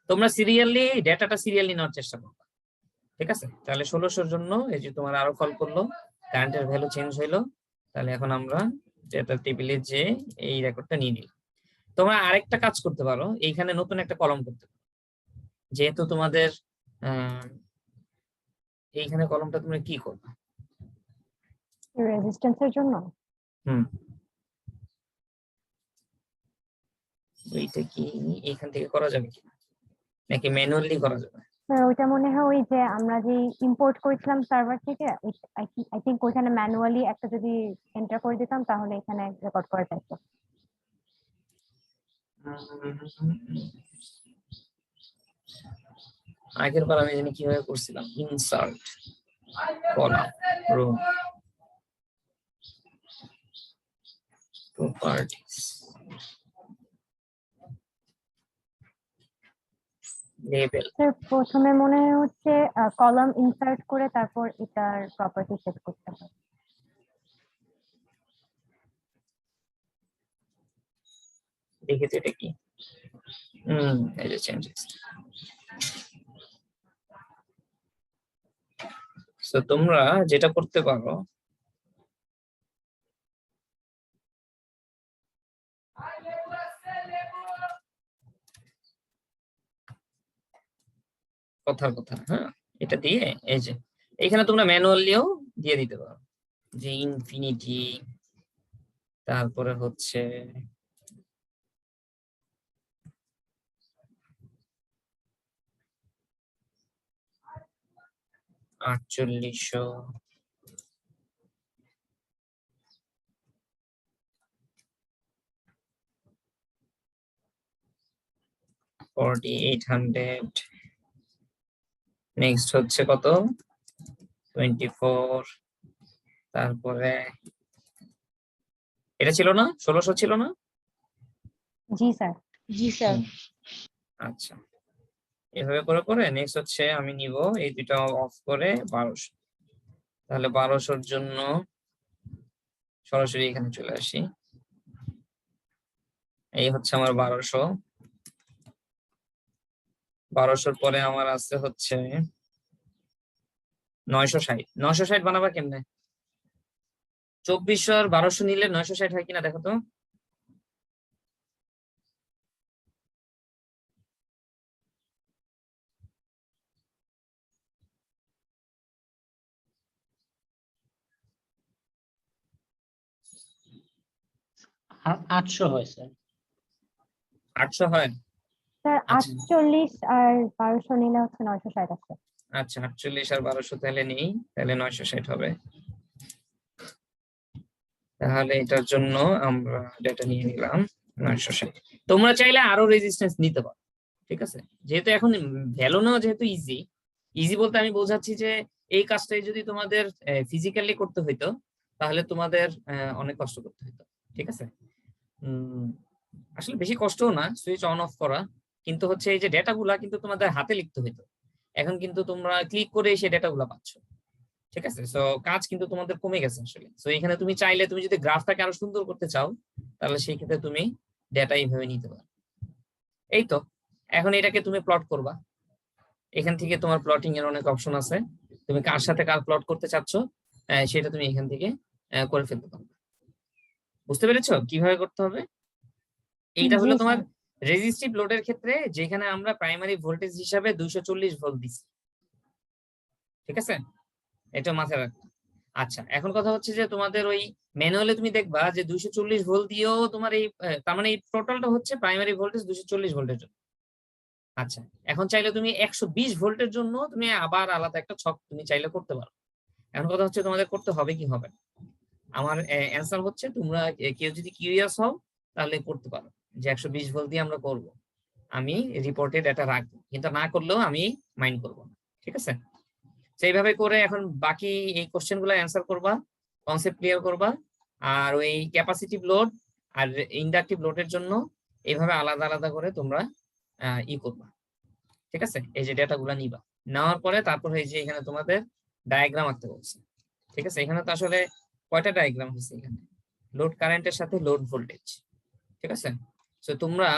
তোমরা সিরিয়ালি ডেটাটা সিরিয়ালি নেওয়ার চেষ্টা করবে। ঠিক আছে, তাহলে 1600-র জন্য এই যে তোমার আরো ফল করলো, কারেন্টের ভ্যালু চেঞ্জ হইলো। তাহলে এখন আমরা ডেটা টেবিলে যে এই রেকর্ডটা নিয়ে নিলাম। তোমরা আরেকটা কাজ করতে পারো, এইখানে নতুন একটা কলম করতে পারো। যেহেতু তোমাদের এইখানে কলমটা তোমরা কি করবে? রেজিস্ট্যান্সের জন্য। এইটা কি এখান থেকে করা যাবে কিনা, নাকি ম্যানুয়ালি করা যাবে? স্যার ওইটা মনে হয় ওই যে আমরা যে ইম্পোর্ট করেছিলাম সার্ভার থেকে, আই থিংক ওইখানে ম্যানুয়ালি একটা যদি এন্টার করে দিতাম তাহলে এখানে রেকর্ড করা যেত। আগের বার আমি জানি কিভাবে করছিলাম, insert column rho properties label. Sir প্রথমে মনে হচ্ছে কলাম ইনসার্ট করে তারপর এটার প্রপার্টি সেট করতে হবে। দেখি তো এটা কি। এই যে চেঞ্জেস। তো তোমরা যেটা করতে পারো, কথার কথা, হ্যাঁ এটা দিয়ে এই যে এখানে তোমরা ম্যানুয়ালিও দিয়ে দিতে পারো, যে ইনফিনিটি, তারপরে হচ্ছে আটচল্লিশশো, $4800, নেক্সট হচ্ছে কত 24, তারপরে এটা ছিল না 1600 ছিল না? জি স্যার। জি স্যার। আচ্ছা, এভাবে করে করে নেক্সট হচ্ছে আমি নিব এই দুটো অফ করে 1200। তাহলে 1200-র জন্য সরাসরি এখানে চলে আসি, এই হচ্ছে আমার 1200। 1200-র পরে আমার আছে হচ্ছে 960। 960 বানাবা কেমনে? 2400 আর 1200 নিলে 960 হয় কিনা দেখো তো। 800 হয় স্যার। 800 হয়? স্যার আচ্ছা 48 আর 1200 নিলে হচ্ছে 960 আছে। আচ্ছা 48 আর 1200 তাহলে নেই, তাহলে 960 হবে। তাহলে এটার জন্য আমরা ডেটা নিয়ে নিলাম 960। তোমরা চাইলে আরো রেজিস্ট্যান্স নিতে পারো, ঠিক আছে? যেহেতু এখন ভ্যালু নেওয়া যেহেতু ইজি, ইজি বলতে আমি বোঝাচ্ছি যে এই কাজটাই যদি তোমাদের ফিজিক্যালি করতে হইতো তাহলে তোমাদের অনেক কষ্ট করতে হতো, ঠিক আছে? আসলে বেশি কষ্টও না সুইচ অন অফ করা, কিন্তু হচ্ছে এই যে ডেটাগুলা কিন্তু তোমাদের হাতে লিখতে হইতো, এখন কিন্তু তোমরা ক্লিক করে সেই ডেটাগুলা পাচ্ছ, ঠিক আছে? সো কাজ কিন্তু তোমাদের কমে গেছে আসলে। সো এখানে তুমি চাইলে তুমি যদি গ্রাফটাকে আরো সুন্দর করতে চাও তাহলে সেই ক্ষেত্রে তুমি ডেটা এইভাবে নিতে পারো। এই তো, এখন এটাকে তুমি প্লট করবা, এখান থেকে তোমার প্লটিং এর অনেক অপশন আছে, তুমি কার সাথে কার প্লট করতে চাচ্ছ সেটা তুমি এখান থেকে করে ফেলতে পারবে। বুঝতে পেরেছো কিভাবে করতে হবে? এইটা জি হলো তোমার স্যার। রেজিস্টিভ লোডের ক্ষেত্রে যেখানে আমরা প্রাইমারি ভোল্টেজ হিসাবে 240 ভোল্ট দিচ্ছি, ঠিক আছে? এটা মাথায় রাখবে। আচ্ছা এখন কথা হচ্ছে যে তোমাদের ওই ম্যানুয়ালে তুমি দেখবা যে 240 ভোল্ট দিয়েও তোমার এই তার মানে এই টোটালটা হচ্ছে প্রাইমারি ভোল্টেজ 240 ভোল্টের জন্য। আচ্ছা এখন চাইলে তুমি 120 ভোল্টের জন্য তুমি আবার আলাদা একটা ছক তুমি চাইলে করতে পারো। এখন কথা হচ্ছে তোমাদের করতে হবে কি হবে না। আমার অ্যান্সার হচ্ছে তোমরা কেউ যদি কিউরিয়াস হও তাহলে করতে পারো যে 120 ভোল্ট দিয়ে আমরা করব, আমি রিপোর্টে ডেটা রাখবো, কিন্তু না করলেও আমি মাইন্ড করবো না, ঠিক আছে? সেইভাবে করে এখন বাকি এই কোশ্চেন গুলো অ্যান্সার করবা, কনসেপ্ট ক্লিয়ার করবা, আর ওই ক্যাপাসিটিভ লোড আর ইন্ডাকটিভ লোডের জন্য এইভাবে আলাদা আলাদা করে তোমরা করবা, ঠিক আছে? এই যে ডেটা গুলা নিবা, নেওয়ার পরে তারপর এই যে এখানে তোমাদের ডায়াগ্রাম আঁকতে বলছে, ঠিক আছে? এখানে তো আসলে কয়টা ডায়াগ্রাম হয়েছে, এখানে লোড কারেন্টের সাথে লোড ভোল্টেজ, ঠিক আছে? তো তোমরা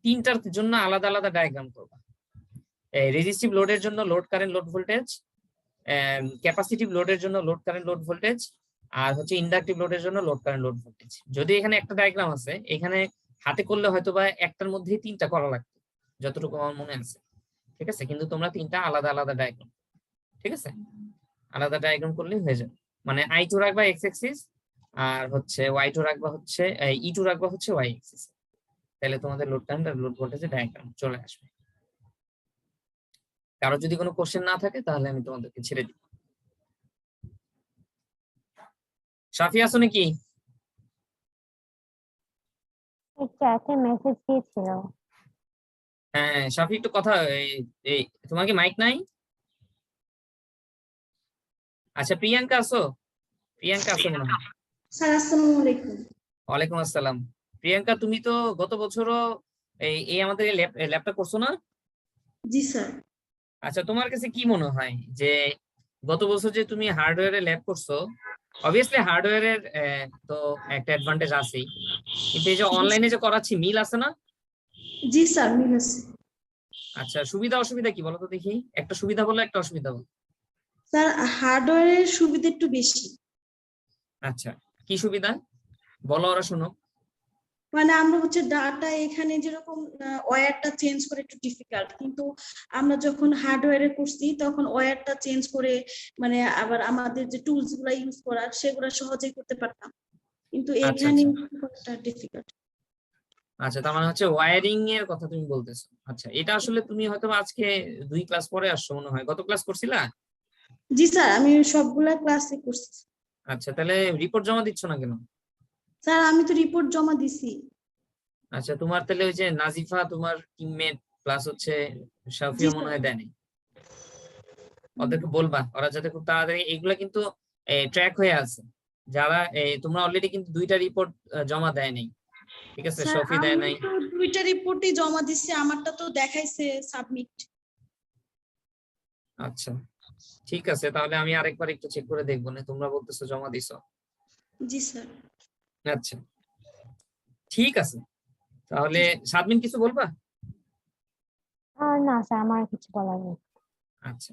তিনটার জন্য আলাদা আলাদা ডায়াগ্রাম করবা। রেজিস্টিভ লোডের জন্য load current load voltage, capacitive লোডের জন্য লোড কারেন্ট লোড ভোল্টেজ, আর হচ্ছে ইন্ডাকটিভ লোডের জন্য লোড কারেন্ট লোড ভোল্টেজ। যদি এখানে একটা ডায়াগ্রাম আছে, এখানে হাতে করলে হয়তো বা একটার মধ্যেই তিনটা করা লাগতো যতটুকু আমার মনে আছে, ঠিক আছে? কিন্তু তোমরা তিনটা আলাদা আলাদা ডায়াগ্রাম, ঠিক আছে? আলাদা ডায়াগ্রাম করলেই হয়ে যাবে। মানে I2 রাখবা এক্স অ্যাক্সিস, আর হচ্ছে Y2 রাখবা হচ্ছে E2 রাখবা হচ্ছে ওয়াই অ্যাক্সিস, তাহলে তোমাদের লোড কারেন্ট আর লোড ভোল্টেজের ডায়াগ্রাম চলে আসবে। কারো যদি কোনো কোশ্চেন না থাকে তাহলে আমি তোমাদেরকে ছেড়ে দিই। সাফি আছো নাকি? চ্যাটে মেসেজ দিয়েছিল। হ্যাঁ সাফি একটু কথা এই তোমার কি মাইক নাই? আচ্ছা প্রিয়াঙ্কা আছো? প্রিয়াঙ্কা আছো মনে হয়। স্যার আসসালামু আলাইকুম। ওয়ালাইকুম আসসালাম। প্রিয়াঙ্কা তুমি তো গত বছরও এই আমাদের ল্যাবটা করছো না? জি স্যার। আচ্ছা তোমার কাছে কি মনে হয় যে গত বছর যে তুমি হার্ডওয়্যারে ল্যাব করছো, অবভিয়াসলি হার্ডওয়্যারের তো একটা অ্যাডভান্টেজ আছেই, কিন্তু এই যে অনলাইনে যে করাচ্ছি মিল আছে না? জি স্যার মিল আছে। আচ্ছা সুবিধা অসুবিধা কি বলো তো দেখি, একটা সুবিধা বলো একটা অসুবিধা বলো। স্যার হার্ডওয়্যারের সুবিধা একটু বেশি। আচ্ছা কি সুবিধা বলো, ওরা শুনো। মানে আমরা হচ্ছে ডাটা এখানে যেরকম ওয়্যারটা চেঞ্জ করে একটু ডিফিকাল্ট, কিন্তু আমরা যখন হার্ডওয়্যারে করছি তখন ওয়্যারটা চেঞ্জ করে মানে আবার আমাদের যে টুলস গুলা ইউজ করার সেগুলো সহজেই করতে পারতাম, কিন্তু আচ্ছা এখানে আচ্ছা ডিফিকাল্ট। আচ্ছা তার মানে হচ্ছে ওয়্যারিং এর কথা তুমি বলতেছো। আচ্ছা এটা আসলে তুমি হয়তো আজকে 2 ক্লাস পরে আসছো মনে হয়, গত ক্লাস করছিলা? জি স্যার আমি সবগুলা ক্লাসে করছি। আচ্ছা তাহলে রিপোর্ট জমা দিচ্ছ না কেন? স্যার আমি তো রিপোর্ট জমা দিছি। আচ্ছা তোমার তাহলে ওই যে নাজিফা তোমার টিমমেট প্লাস হচ্ছে জি শাফিও মনে স্যার। হয় দেয়নি, ওদেরকে বলবা ওরা যাতে খুব তাড়াতাড়ি এগুলা কিন্তু ট্র্যাক হয়ে আছে, যারা তোমরা অলরেডি কিন্তু 2টা রিপোর্ট জমা দেয় নাই, ঠিক আছে? স্যার শফি দেয় আমি নাই। তো 2টা রিপোর্টই জমা দিছি, আমারটা তো দেখাইছে সাবমিট। আচ্ছা ঠিক আছে তাহলে আমি আরেকবার একটু চেক করে দেখবো না, তোমরা বলতেছো জমা দিছো। জি স্যার। আচ্ছা ঠিক আছে তাহলে সাদমিন কিছু বলবা? না স্যার আমার কিছু বলার নেই। আচ্ছা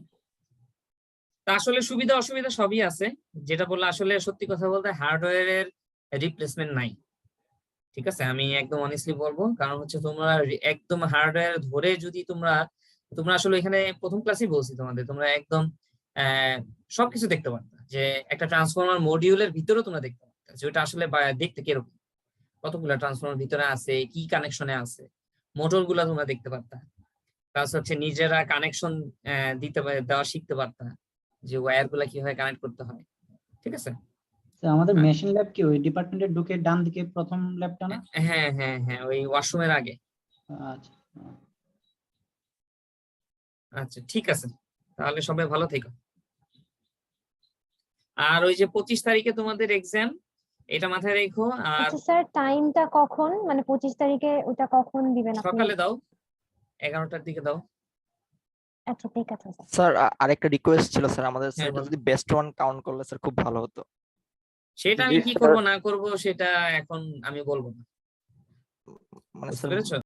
তা আসলে সুবিধা অসুবিধা সবই আছে, যেটা বললে আসলে সত্যি কথা বলতে হার্ডওয়্যারের রিপ্লেসমেন্ট নাই, ঠিক আছে? আমি একদম অনেস্টলি বলবো, কারণ হচ্ছে তোমরা একদম হার্ডওয়্যার ধরে যদি তোমরা তোমরা আসলে এখানে প্রথম ক্লাসই বলছি তোমাদের, তোমরা একদম সবকিছু দেখতে পারতা, যে একটা ট্রান্সফরমার মডিউলের ভিতরেও তোমরা দেখতে পারতা যে ওটা আসলে দেখতে কিরকম। কতগুলা ট্রান্সফরমার ভিতরে আছে, কি কানেকশনে আছে, মোটর গুলা তোমরা দেখতে পারতা। প্লাস হচ্ছে নিজেরা কানেকশন দেওয়া শিখতে পারতা, যে ওয়্যার গুলা কিভাবে কানেক্ট করতে হয়। ঠিক আছে? তো আমাদের মেশিন ল্যাব কি ওই ডিপার্টমেন্টে ঢুকে ডান দিকে প্রথম ল্যাবটা না? হ্যাঁ হ্যাঁ হ্যাঁ, ওই ওয়াশরুমের আগে। আচ্ছা আচ্ছা ঠিক আছে, তাহলে সবাই ভালো থেকো। আর ওই যে 25 তারিখে তোমাদের এক্সাম, এটা মাথায় রেখো। আর আচ্ছা স্যার, টাইমটা কখন, মানে 25 তারিখে ওটা কখন দিবেন আপনি? সকালে দাও, 11টার দিকে দাও। আচ্ছা ঠিক আছে স্যার। স্যার আরেকটা রিকোয়েস্ট ছিল স্যার, আমাদের হ্যাঁ, স্যার বলো। যদি বেস্ট ওয়ান কাউন্ট করলে স্যার খুব ভালো হতো। সেটা আমি কি করব না করব সেটা এখন আমি বলবো না, মানে বুঝতে স্যার পেরেছো?